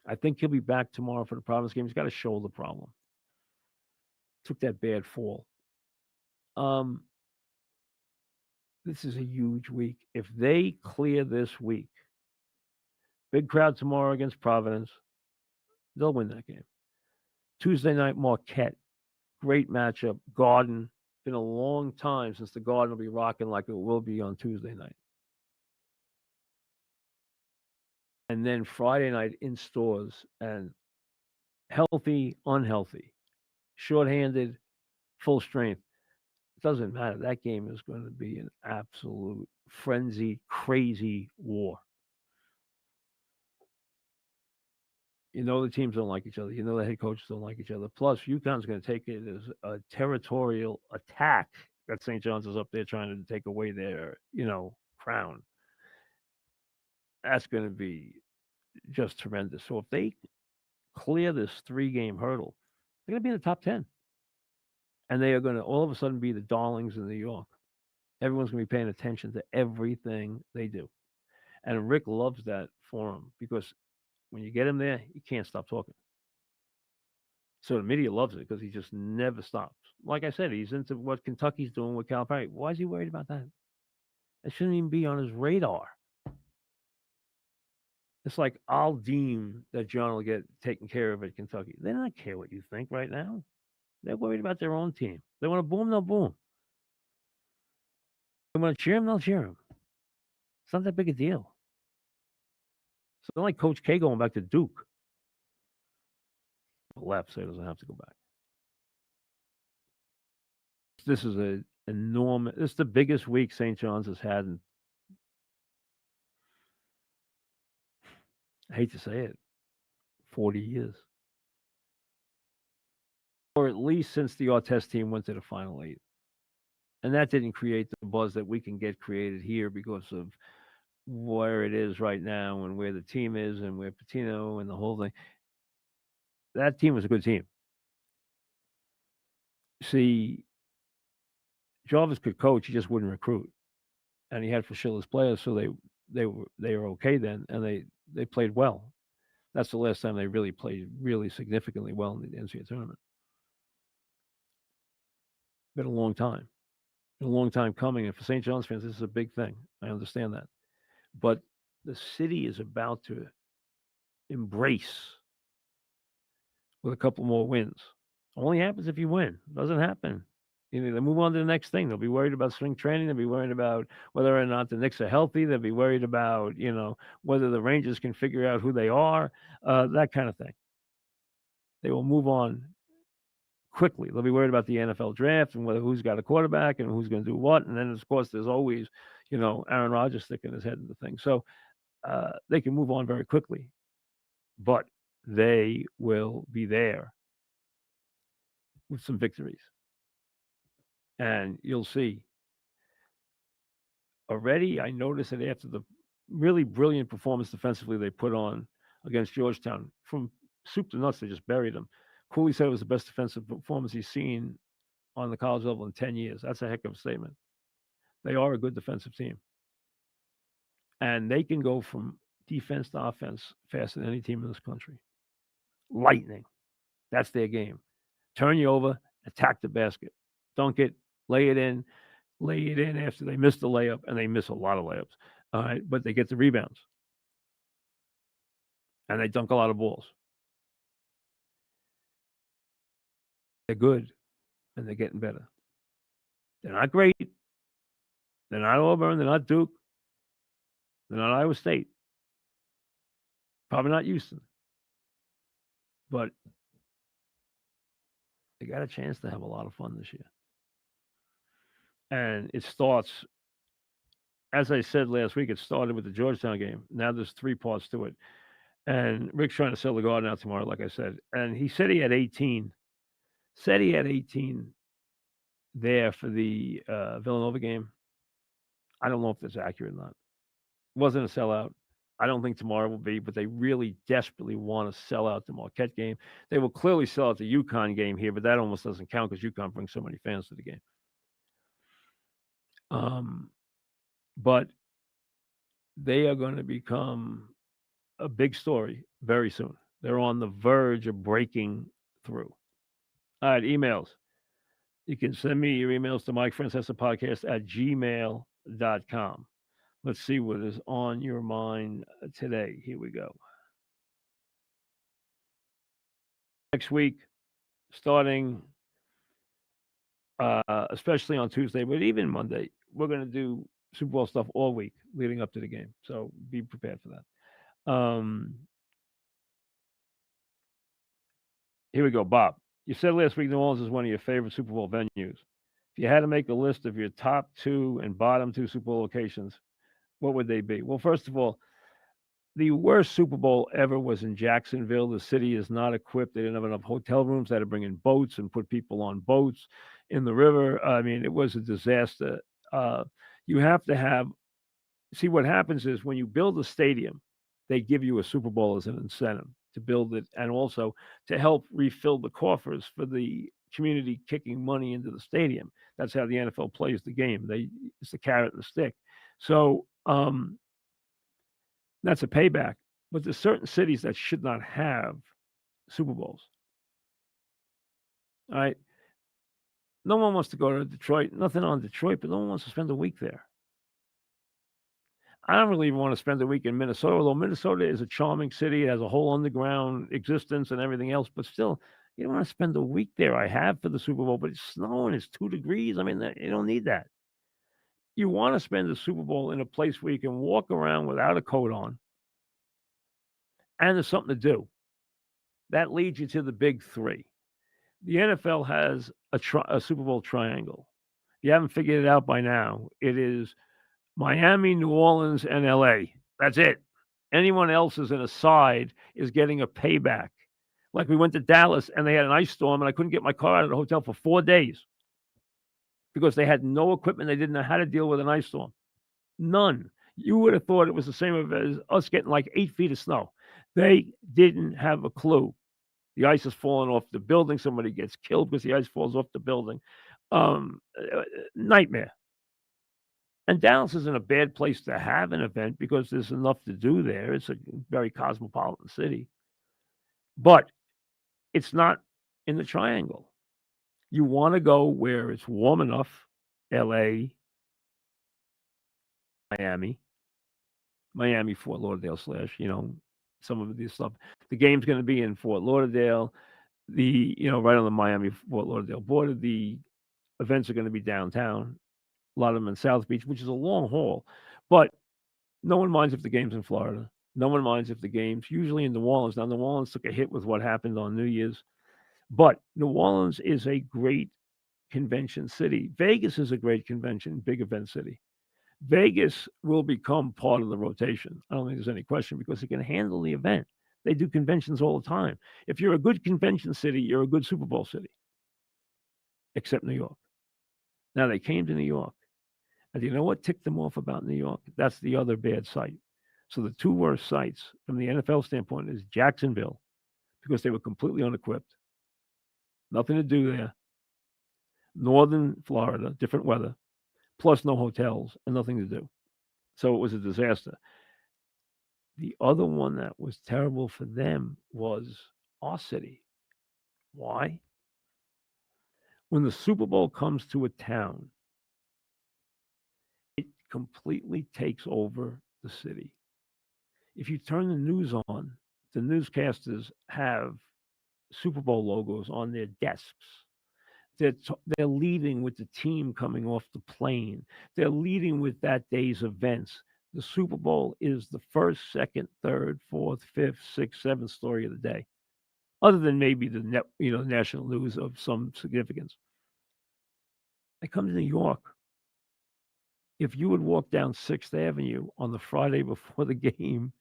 I think he'll be back tomorrow for the Providence game. He's got a shoulder problem. Took that bad fall. This is a huge week. If they clear this week, big crowd tomorrow against Providence, they'll win that game. Tuesday night, Marquette. Great matchup. Garden. Been a long time since the Garden will be rocking like it will be on Tuesday night. And then Friday night in stores and healthy, unhealthy, shorthanded, full strength. It doesn't matter. That game is going to be an absolute frenzied, crazy war. You know the teams don't like each other. You know the head coaches don't like each other. Plus, UConn's going to take it as a territorial attack that St. John's is up there trying to take away their, crown. That's going to be just tremendous. So if they clear this 3-game hurdle, they're going to be in the top 10. And they are going to all of a sudden be the darlings in New York. Everyone's going to be paying attention to everything they do. And Rick loves that for him because when you get him there, he can't stop talking. So the media loves it because he just never stops. Like I said, he's into what Kentucky's doing with Calipari. Why is he worried about that? It shouldn't even be on his radar. It's like I'll deem that John will get taken care of at Kentucky. They don't care what you think right now. They're worried about their own team. They want to boom, they'll boom. They want to cheer him, they'll cheer him. It's not that big a deal. It's not like Coach K going back to Duke. Left, so he doesn't have to go back. This is a enormous. This is the biggest week St. John's has had in, I hate to say it, 40 years. Or at least since the Artest team went to the Final Eight. And that didn't create the buzz that we can get created here because of where it is right now and where the team is and where Patino and the whole thing. That team was a good team. See, Jarvis could coach, he just wouldn't recruit. And he had Fashilla's players, so they were okay then, and they played well. That's the last time they really played really significantly well in the NCAA tournament. Been a long time. Been a long time coming, and for St. John's fans, this is a big thing. I understand that, but the city is about to embrace with a couple more wins. Only happens if you win. Doesn't happen. They move on to the next thing. They'll be worried about spring training. They'll be worried about whether or not the Knicks are healthy. They'll be worried about, whether the Rangers can figure out who they are, that kind of thing. They will move on quickly. They'll be worried about the NFL draft and whether who's got a quarterback and who's going to do what. And then, of course, there's always, Aaron Rodgers sticking his head in the thing. So they can move on very quickly, but they will be there with some victories. And you'll see. Already, I noticed that after the really brilliant performance defensively they put on against Georgetown, from soup to nuts, they just buried them. Cooley said it was the best defensive performance he's seen on the college level in 10 years. That's a heck of a statement. They are a good defensive team. And they can go from defense to offense faster than any team in this country. Lightning. That's their game. Turn you over, attack the basket. Dunk it, lay it in after they miss the layup, and they miss a lot of layups. All right, but they get the rebounds. And they dunk a lot of balls. They're good, and they're getting better. They're not great. They're not Auburn. They're not Duke. They're not Iowa State. Probably not Houston. But they got a chance to have a lot of fun this year. And it starts, as I said last week, it started with the Georgetown game. Now there's 3 parts to it. And Rick's trying to sell the Garden out tomorrow, like I said. And he said he had 18. Said he had 18 there for the Villanova game. I don't know if that's accurate or not. It wasn't a sellout. I don't think tomorrow will be, but they really desperately want to sell out the Marquette game. They will clearly sell out the UConn game here, but that almost doesn't count because UConn brings so many fans to the game. But they are going to become a big story very soon. They're on the verge of breaking through. All right, emails. You can send me your emails to MikeFrancesa@gmail.com. Let's see what is on your mind today. Here we go. Next week, starting especially on Tuesday, but even Monday, we're going to do Super Bowl stuff all week leading up to the game. So be prepared for that. Here we go, Bob. You said last week New Orleans is one of your favorite Super Bowl venues. If you had to make a list of your top 2 and bottom 2 Super Bowl locations, what would they be? Well, first of all, The worst Super Bowl ever was in Jacksonville. The city is not equipped. They didn't have enough hotel rooms. They had to bring in boats and put people on boats in the river. I mean, it was a disaster. Uh, you have to have see what happens is when you build a stadium, they give you a Super Bowl as an incentive to build it and also to help refill the coffers for the community kicking money into the stadium. That's how the NFL plays the game. It's the carrot and the stick. So that's a payback. But there's certain cities that should not have Super Bowls. All right. No one wants to go to Detroit. Nothing on Detroit, but no one wants to spend a week there. I don't really even want to spend a week in Minnesota, although Minnesota is a charming city. It has a whole underground existence and everything else, but still, you don't want to spend a week there. I have for the Super Bowl, but it's snowing. It's 2 degrees. I mean, you don't need that. You want to spend the Super Bowl in a place where you can walk around without a coat on and there's something to do. That leads you to the big three. The NFL has a Super Bowl triangle. If you haven't figured it out by now, it is Miami, New Orleans, and LA. That's it. Anyone else is an aside is getting a payback. Like we went to Dallas and they had an ice storm and I couldn't get my car out of the hotel for 4 days because they had no equipment. They didn't know how to deal with an ice storm. None. You would have thought it was the same as us getting like 8 feet of snow. They didn't have a clue. The ice is falling off the building. Somebody gets killed because the ice falls off the building. Nightmare. And Dallas isn't a bad place to have an event because there's enough to do there. It's a very cosmopolitan city. But it's not in the triangle. You want to go where it's warm enough, LA, Miami, Fort Lauderdale slash, some of this stuff. The game's going to be in Fort Lauderdale, right on the Miami Fort Lauderdale border. The events are going to be downtown. A lot of them in South Beach, which is a long haul. But no one minds if the game's in Florida. No one minds if the game's usually in New Orleans. Now, New Orleans took a hit with what happened on New Year's, but New Orleans is a great convention city. Vegas is a great convention, big event city. Vegas will become part of the rotation. I don't think there's any question because it can handle the event. They do conventions all the time. If you're a good convention city, you're a good Super Bowl city, except New York. Now, they came to New York. And you know what ticked them off about New York? That's the other bad site. So the two worst sites from the NFL standpoint is Jacksonville, because they were completely unequipped, nothing to do there. Northern Florida, different weather, plus no hotels and nothing to do. So it was a disaster. The other one that was terrible for them was our city. Why? When the Super Bowl comes to a town, it completely takes over the city. If you turn the news on, the newscasters have Super Bowl logos on their desks. They're leading with the team coming off the plane. They're leading with that day's events. The Super Bowl is the first, second, third, fourth, fifth, sixth, seventh story of the day, other than maybe the national news of some significance. I come to New York. If you would walk down Sixth Avenue on the Friday before the game,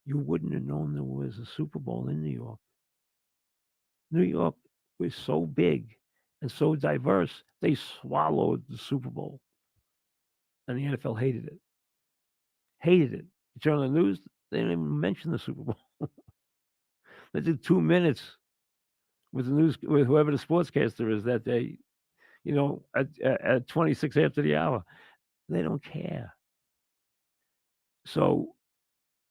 you wouldn't have known there was a Super Bowl in New York. New York was so big and so diverse, they swallowed the Super Bowl. And the NFL hated it. Hated it. You turn on the news, they didn't even mention the Super Bowl. They did 2 minutes with the news with whoever the sportscaster is that day, at 26 after the hour. They don't care. So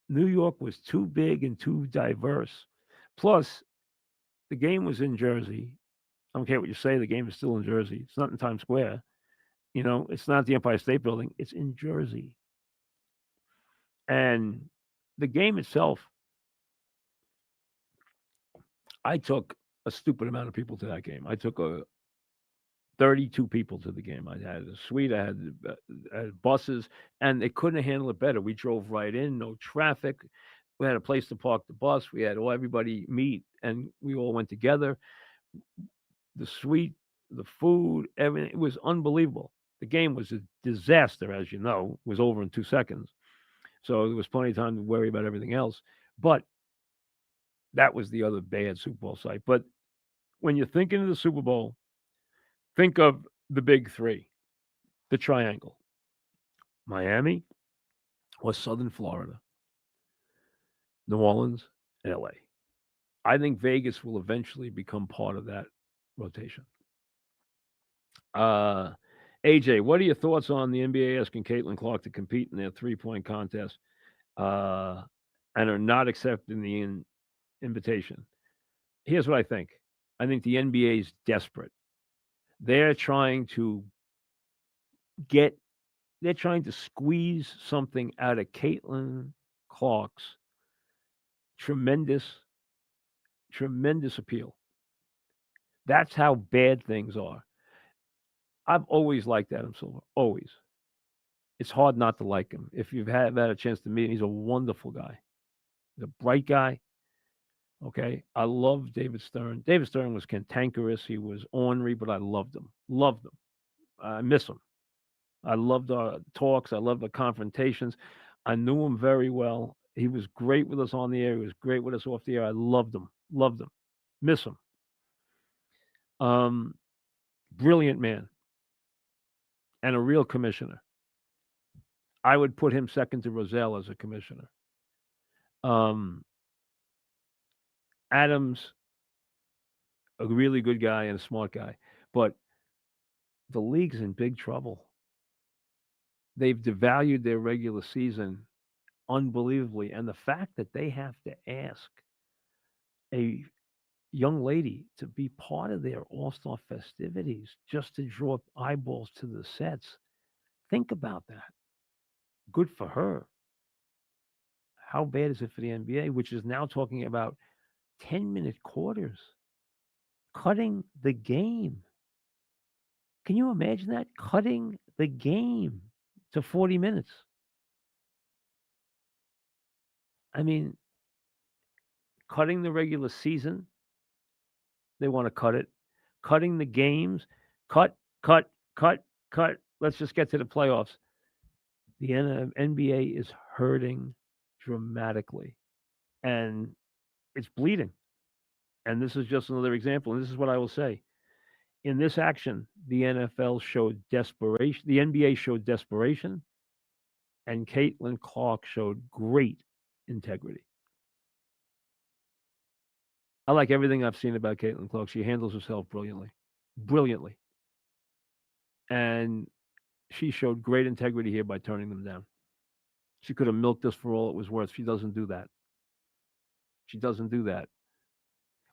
New York was too big and too diverse. Plus, the game was in Jersey. I don't care what you say, the game is still in Jersey. It's not in Times Square. It's not the Empire State Building. It's in Jersey. And the game itself, I took a stupid amount of people to that game. I took 32 people to the game. I had a suite, I had buses, and they couldn't handle it better. We drove right in, no traffic. We had a place to park the bus. We had everybody meet, and we all went together. The suite, the food, everything. It was unbelievable. The game was a disaster, as you know. It was over in 2 seconds. So there was plenty of time to worry about everything else. But that was the other bad Super Bowl site. But when you're thinking of the Super Bowl, think of the big three, the triangle: Miami or Southern Florida, New Orleans, LA. I think Vegas will eventually become part of that rotation. Uh, AJ, what are your thoughts on the NBA asking Caitlin Clark to compete in their 3-point contest uh, and are not accepting the invitation? Here's what I think. I think the NBA is desperate. They're trying to get, they're trying to squeeze something out of Caitlin Clark's tremendous, tremendous appeal. That's how bad things are. I've always liked Adam Silver. Always. It's hard not to like him. If you've had a chance to meet him, he's a wonderful guy. He's a bright guy. Okay. I love David Stern. David Stern was cantankerous. He was ornery, but I loved him. Loved him. I miss him. I loved our talks. I loved the confrontations. I knew him very well. He was great with us on the air. He was great with us off the air. I loved him. Loved him. Miss him. Um, Brilliant man and a real commissioner. I would put him second to Roselle as a commissioner. Um, Adams, a really good guy and a smart guy, but the league's in big trouble. They've devalued their regular season unbelievably, and the fact that they have to ask a young lady to be part of their all-star festivities just to draw eyeballs to the sets. Think about that. Good for her. How bad is it for the NBA, which is now talking about 10-minute quarters, cutting the game? Can you imagine that? Cutting the game to 40 minutes. I mean, cutting the regular season, they want to cut it. Cutting the games, cut, cut, cut, cut. Let's just get to the playoffs. The NBA is hurting dramatically and it's bleeding. And this is just another example. And this is what I will say. In this action, the NFL showed desperation. The NBA showed desperation, and Caitlin Clark showed great integrity. I like everything I've seen about Caitlin Clark. She handles herself brilliantly, brilliantly. And she showed great integrity here by turning them down. She could have milked us for all it was worth. She doesn't do that. She doesn't do that.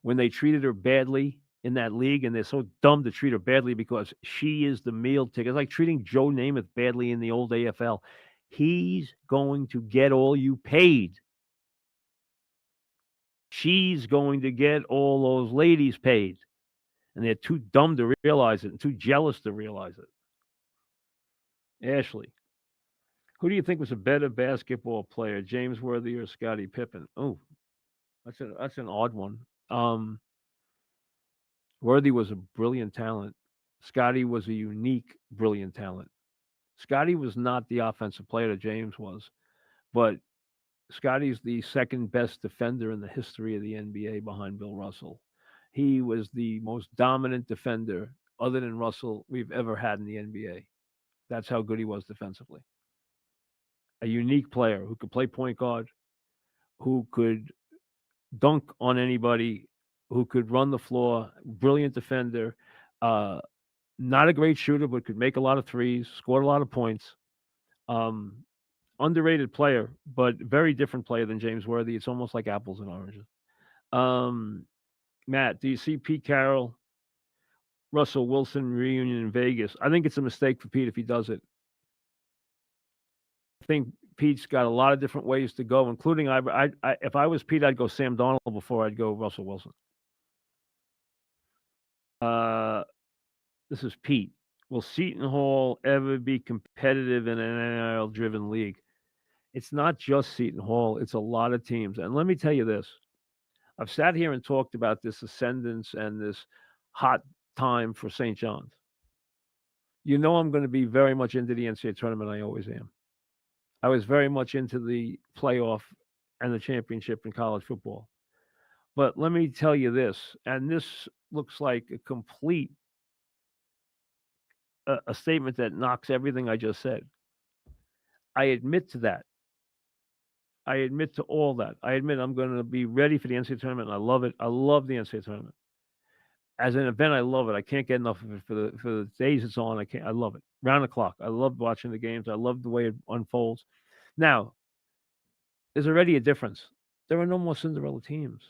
When they treated her badly in that league, and they're so dumb to treat her badly because she is the meal ticket. It's like treating Joe Namath badly in the old AFL. He's going to get all you paid. She's going to get all those ladies paid. And they're too dumb to realize it and too jealous to realize it. Ashley, who do you think was a better basketball player, James Worthy or Scottie Pippen? Oh, that's an odd one. Worthy was a brilliant talent. Scotty was a unique, brilliant talent. Scotty was not the offensive player that James was, but Scotty's the second best defender in the history of the NBA behind Bill Russell. He was the most dominant defender, other than Russell, we've ever had in the NBA. That's how good he was defensively. A unique player who could play point guard, who could dunk on anybody, who could run the floor, brilliant defender, uh, not a great shooter, but could make a lot of threes, scored a lot of points. Um, Underrated player, but very different player than James Worthy. It's almost like apples and oranges. Um, Matt, do you see Pete Carroll, Russell Wilson reunion in Vegas? I think it's a mistake for Pete if he does it. I think Pete's got a lot of different ways to go, including if I was Pete, I'd go Sam Darnold before I'd go Russell Wilson. Uh, this is Pete. Will Seton Hall ever be competitive in an NIL-driven league? It's not just Seton Hall; it's a lot of teams. And let me tell you this: I've sat here and talked about this ascendance and this hot time for St. John's. You know, I'm going to be very much into the NCAA tournament. I always am. I was very much into the playoff and the championship in college football. But let me tell you this, and this looks like a complete a statement that knocks everything I just said. I admit to that. I admit to all that. I admit I'm going to be ready for the NCAA tournament, and I love it. I love the NCAA tournament as an event. I love it. I can't get enough of it for the days it's on. I can't. I love it. Round the clock. I love watching the games. I love the way it unfolds. Now, there's already a difference. There are no more Cinderella teams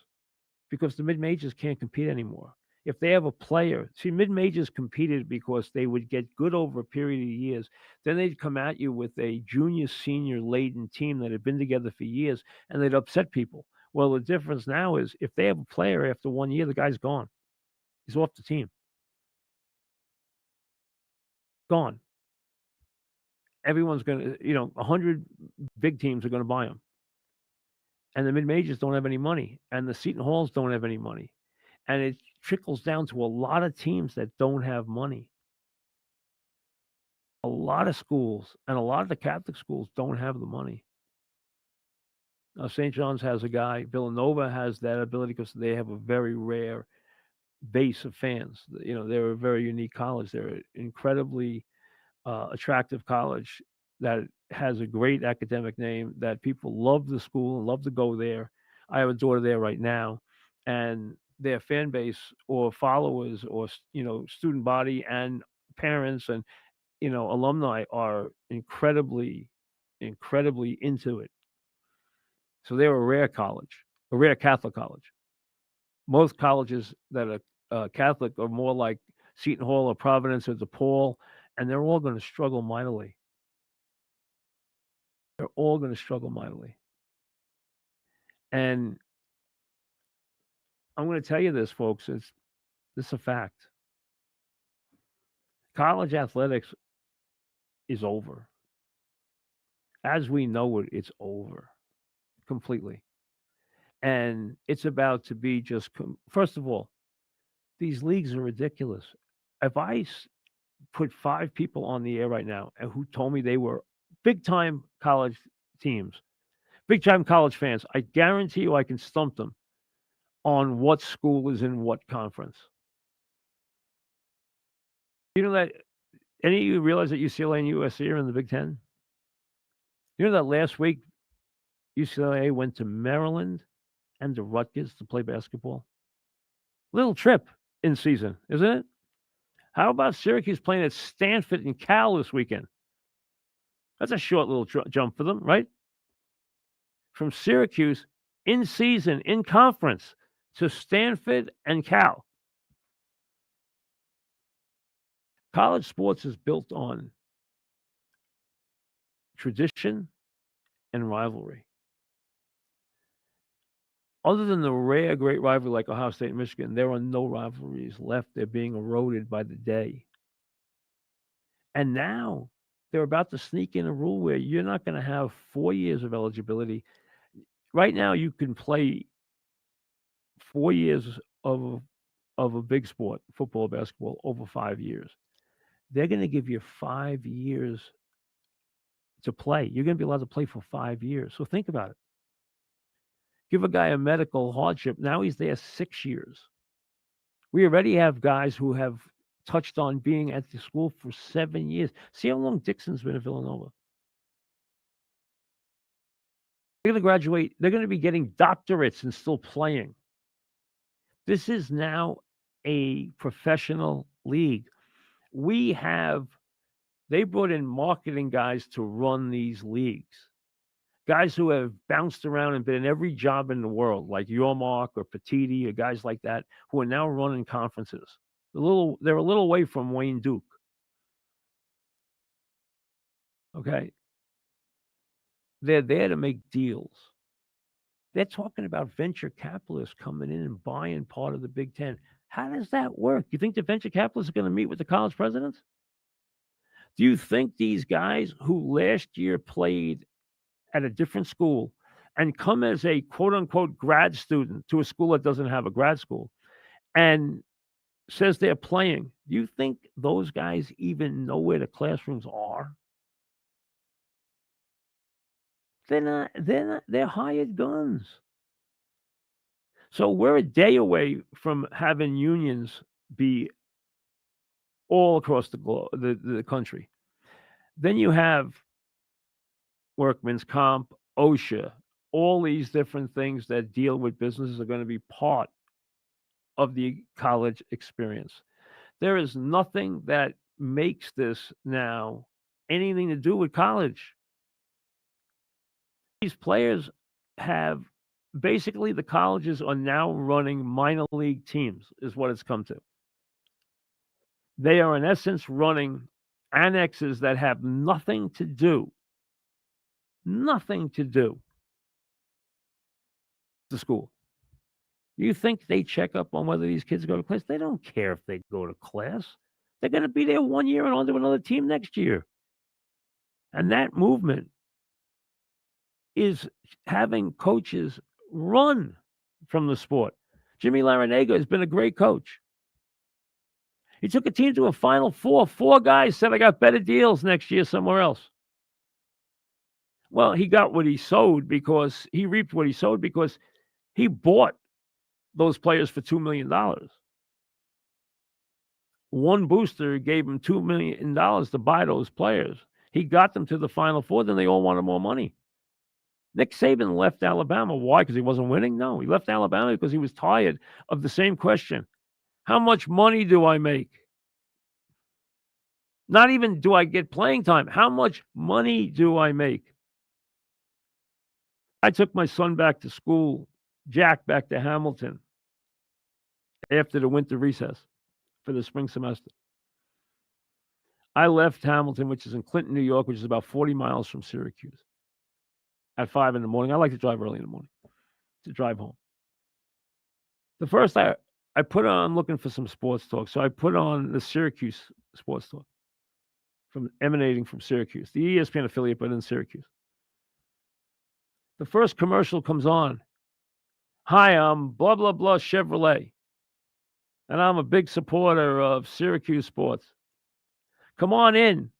because the mid majors can't compete anymore. If they have a player, see, mid majors competed because they would get good over a period of years. Then they'd come at you with a junior, senior laden team that had been together for years, and they'd upset people. Well, the difference now is if they have a player after 1 year, the guy's gone. He's off the team. Gone. Everyone's going to, 100 big teams are going to buy him. And the mid majors don't have any money, and the Seton Halls don't have any money. And it trickles down to a lot of teams that don't have money. A lot of schools and a lot of the Catholic schools don't have the money. St. John's has a guy. Villanova has that ability because they have a very rare base of fans. They're a very unique college. They're an incredibly attractive college that has a great academic name. That people love the school and love to go there. I have a daughter there right now, and their fan base or followers or student body and parents and alumni are incredibly into it. So they're a rare college, a rare Catholic college. Most colleges that are Catholic are more like Seton Hall or Providence or DePaul, and they're all going to struggle mightily. They're all going to struggle mightily. And I'm going to tell you this, folks. This is a fact. College athletics is over. As we know it, it's over completely. And it's about to be just, first of all, these leagues are ridiculous. If I put 5 people on the air right now and who told me they were big time college teams, big time college fans, I guarantee you I can stump them on what school is in what conference. You know that any of you realize that UCLA and USC are in the Big Ten? You know that last week UCLA went to Maryland and to Rutgers to play basketball? Little trip in season, isn't it? How about Syracuse playing at Stanford and Cal this weekend? That's a short little jump for them, right? From Syracuse in season, in conference, to Stanford and Cal. College sports is built on tradition and rivalry. Other than the rare great rivalry like Ohio State and Michigan, there are no rivalries left. They're being eroded by the day. And now they're about to sneak in a rule where you're not going to have 4 years of eligibility. Right now, you can play 4 years of a big sport, football, basketball, over 5 years. They're going to give you 5 years to play. You're going to be allowed to play for 5 years. So think about it. Give a guy a medical hardship. Now he's there 6 years. We already have guys who have touched on being at the school for 7 years. See how long Dixon's been at Villanova. They're going to graduate. They're going to be getting doctorates and still playing. This is now a professional league. They brought in marketing guys to run these leagues. Guys who have bounced around and been in every job in the world, like Yormark or Petiti or guys like that, who are now running conferences. They're a little away from Wayne Duke. Okay. They're there to make deals. They're talking about venture capitalists coming in and buying part of the Big Ten. How does that work? You think the venture capitalists are going to meet with the college presidents? Do you think these guys who last year played at a different school and come as a quote unquote grad student to a school that doesn't have a grad school and says they're playing, do you think those guys even know where the classrooms are? They're hired guns. So we're a day away from having unions be all across the country. Then you have workman's comp, OSHA, all these different things that deal with businesses are going to be part of the college experience. There is nothing that makes this now anything to do with college. These players have basically the colleges are now running minor league teams, is what it's come to. They are, in essence, running annexes that have nothing to do with the school. You think they check up on whether these kids go to class? They don't care if they go to class. They're going to be there 1 year and on to another team next year. And that movement is having coaches run from the sport. Jimmy Larinaga has been a great coach. He took a team to a Final Four. 4 guys said, I got better deals next year somewhere else. Well, he got what he sowed because he reaped what he sowed because he bought those players for $2 million. One booster gave him $2 million to buy those players. He got them to the Final Four, then they all wanted more money. Nick Saban left Alabama. Why? Because he wasn't winning? No, he left Alabama because he was tired of the same question. How much money do I make? Not even do I get playing time. How much money do I make? I took my son back to school, Jack back to Hamilton, after the winter recess for the spring semester. I left Hamilton, which is in Clinton, New York, which is about 40 miles from Syracuse, at 5 in the morning. I like to drive early in the morning to drive home. The first I put on looking for some sports talk. So I put on the Syracuse sports talk emanating from Syracuse, the ESPN affiliate, but in Syracuse. The first commercial comes on. Hi, I'm blah, blah, blah Chevrolet, and I'm a big supporter of Syracuse sports. Come on in.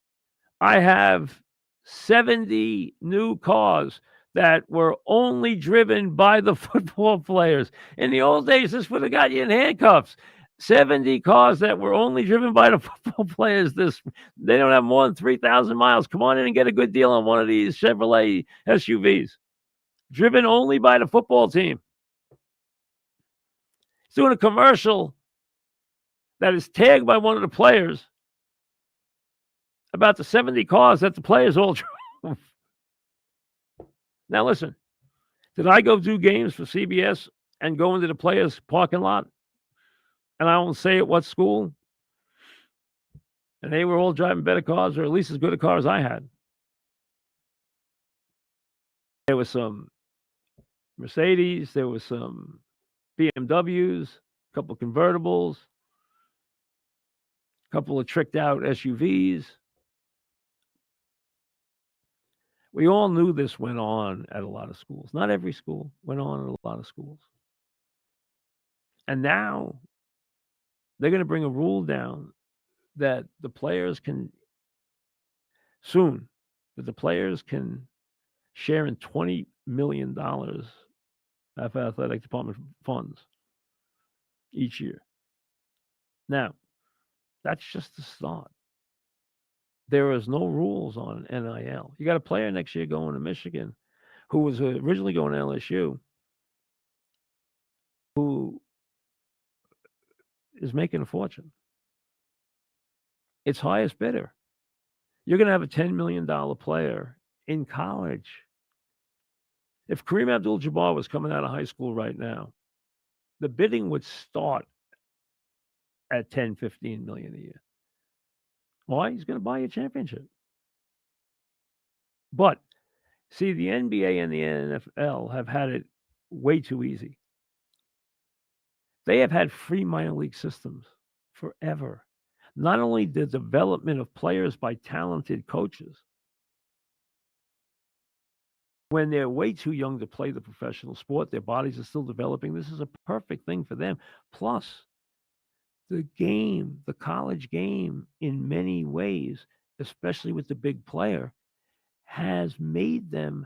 I have 70 new cars that were only driven by the football players. In the old days, this would have got you in handcuffs. 70 cars that were only driven by the football players. They don't have more than 3,000 miles. Come on in and get a good deal on one of these Chevrolet SUVs. Driven only by the football team. He's doing a commercial that is tagged by one of the players about the 70 cars that the players all drove. Now listen, did I go do games for CBS and go into the players' parking lot? And I won't say at what school. And they were all driving better cars, or at least as good a car as I had. There was some Mercedes, there was some BMWs, a couple of convertibles, a couple of tricked out SUVs. We all knew this went on at a lot of schools. Not every school, went on at a lot of schools. And now they're going to bring a rule down that the players can soon, that the players can share in $20 million of athletic department funds each year. Now, that's just the start. There is no rules on NIL. You got a player next year going to Michigan who was originally going to LSU who is making a fortune. It's highest bidder. You're going to have a $10 million player in college. If Kareem Abdul-Jabbar was coming out of high school right now, the bidding would start at 10, 15 million a year. Why? He's going to buy you a championship. But see, the NBA and the NFL have had it way too easy. They have had free minor league systems forever. Not only the development of players by talented coaches, when they're way too young to play the professional sport, their bodies are still developing. This is a perfect thing for them. Plus, the game, the college game, in many ways, especially with the big player, has made them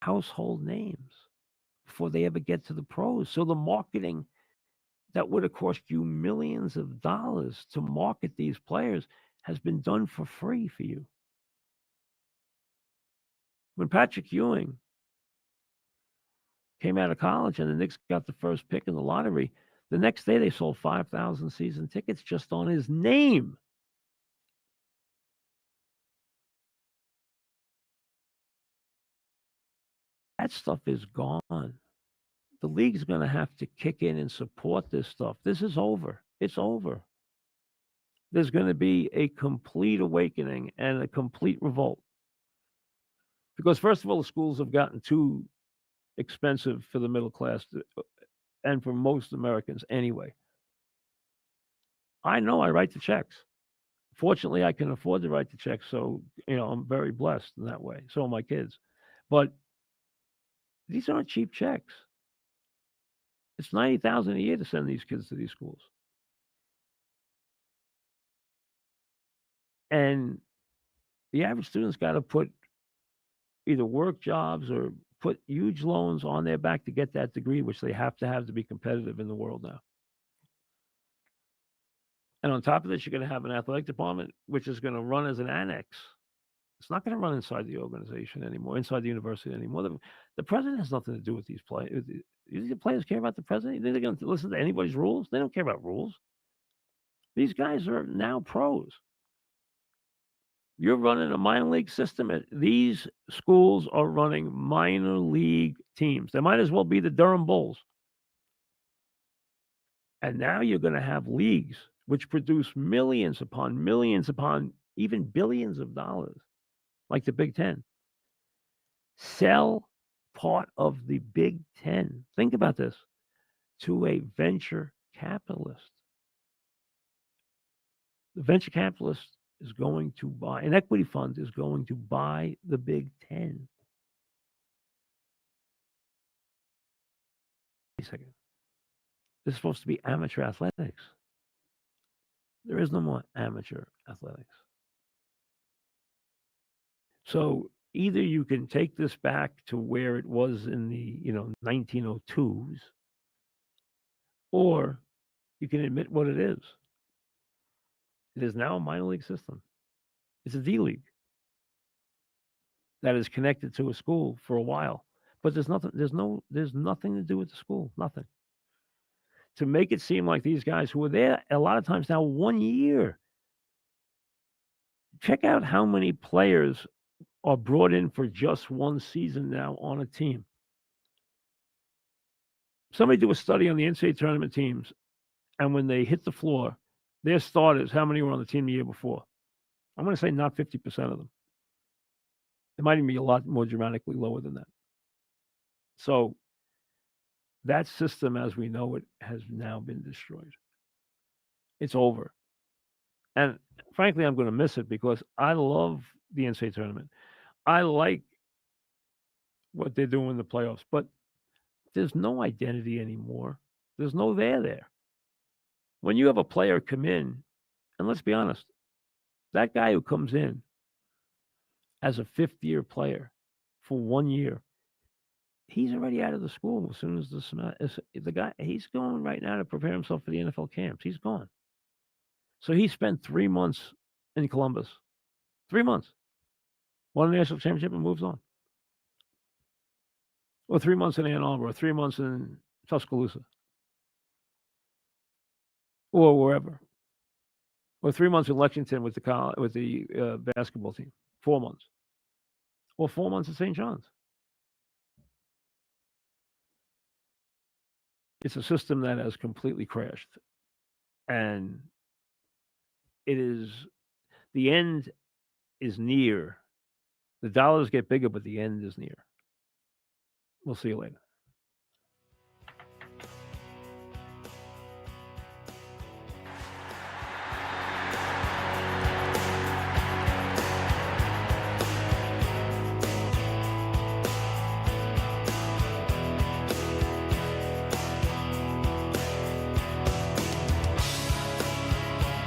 household names before they ever get to the pros. So the marketing that would have cost you millions of dollars to market these players has been done for free for you. When Patrick Ewing came out of college and the Knicks got the first pick in the lottery, the next day they sold 5,000 season tickets just on his name. That stuff is gone. The league's going to have to kick in and support this stuff. This is over. It's over. There's going to be a complete awakening and a complete revolt. Because, first of all, the schools have gotten too expensive for the middle class and for most Americans anyway. I know I write the checks. Fortunately, I can afford to write the checks, so I'm very blessed in that way. So are my kids. But these aren't cheap checks. It's $90,000 a year to send these kids to these schools. And the average student's got to put either work jobs or put huge loans on their back to get that degree, which they have to be competitive in the world now. And on top of this, you're going to have an athletic department, which is going to run as an annex. It's not going to run inside the organization anymore, inside the university anymore. The president has nothing to do with these players. You think the players care about the president? You think they're going to listen to anybody's rules? They don't care about rules. These guys are now pros. You're running a minor league system. These schools are running minor league teams. They might as well be the Durham Bulls. And now you're going to have leagues which produce millions upon even billions of dollars, like the Big Ten. Sell part of the Big Ten. Think about this, to a venture capitalist. The venture capitalist is going to buy, an equity fund is going to buy the Big Ten. Wait a second. This is supposed to be amateur athletics. There is no more amateur athletics. So either you can take this back to where it was in the 1902s, or you can admit what it is. It is now a minor league system. It's a D league that is connected to a school for a while, but there's nothing to do with the school. Nothing. To make it seem like these guys who were there a lot of times now 1 year. Check out how many players are brought in for just one season now on a team. Somebody do a study on the NCAA tournament teams, and when they hit the floor, their starters, how many were on the team the year before? I'm going to say not 50% of them. It might even be a lot more dramatically lower than that. So that system, as we know it, has now been destroyed. It's over. And frankly, I'm going to miss it because I love the NCAA tournament. I like what they're doing in the playoffs, but there's no identity anymore. There's no there. When you have a player come in, and let's be honest, that guy who comes in as a fifth-year player for 1 year, he's already out of the school as soon as the guy, he's going right now to prepare himself for the NFL camps. He's gone. So he spent 3 months in Columbus. 3 months. Won the national championship and moves on. Or 3 months in Ann Arbor, or 3 months in Tuscaloosa. Or wherever. Or 3 months in Lexington with the basketball team. 4 months. Or 4 months at St. John's. It's a system that has completely crashed. And the end is near. The dollars get bigger, but the end is near. We'll see you later.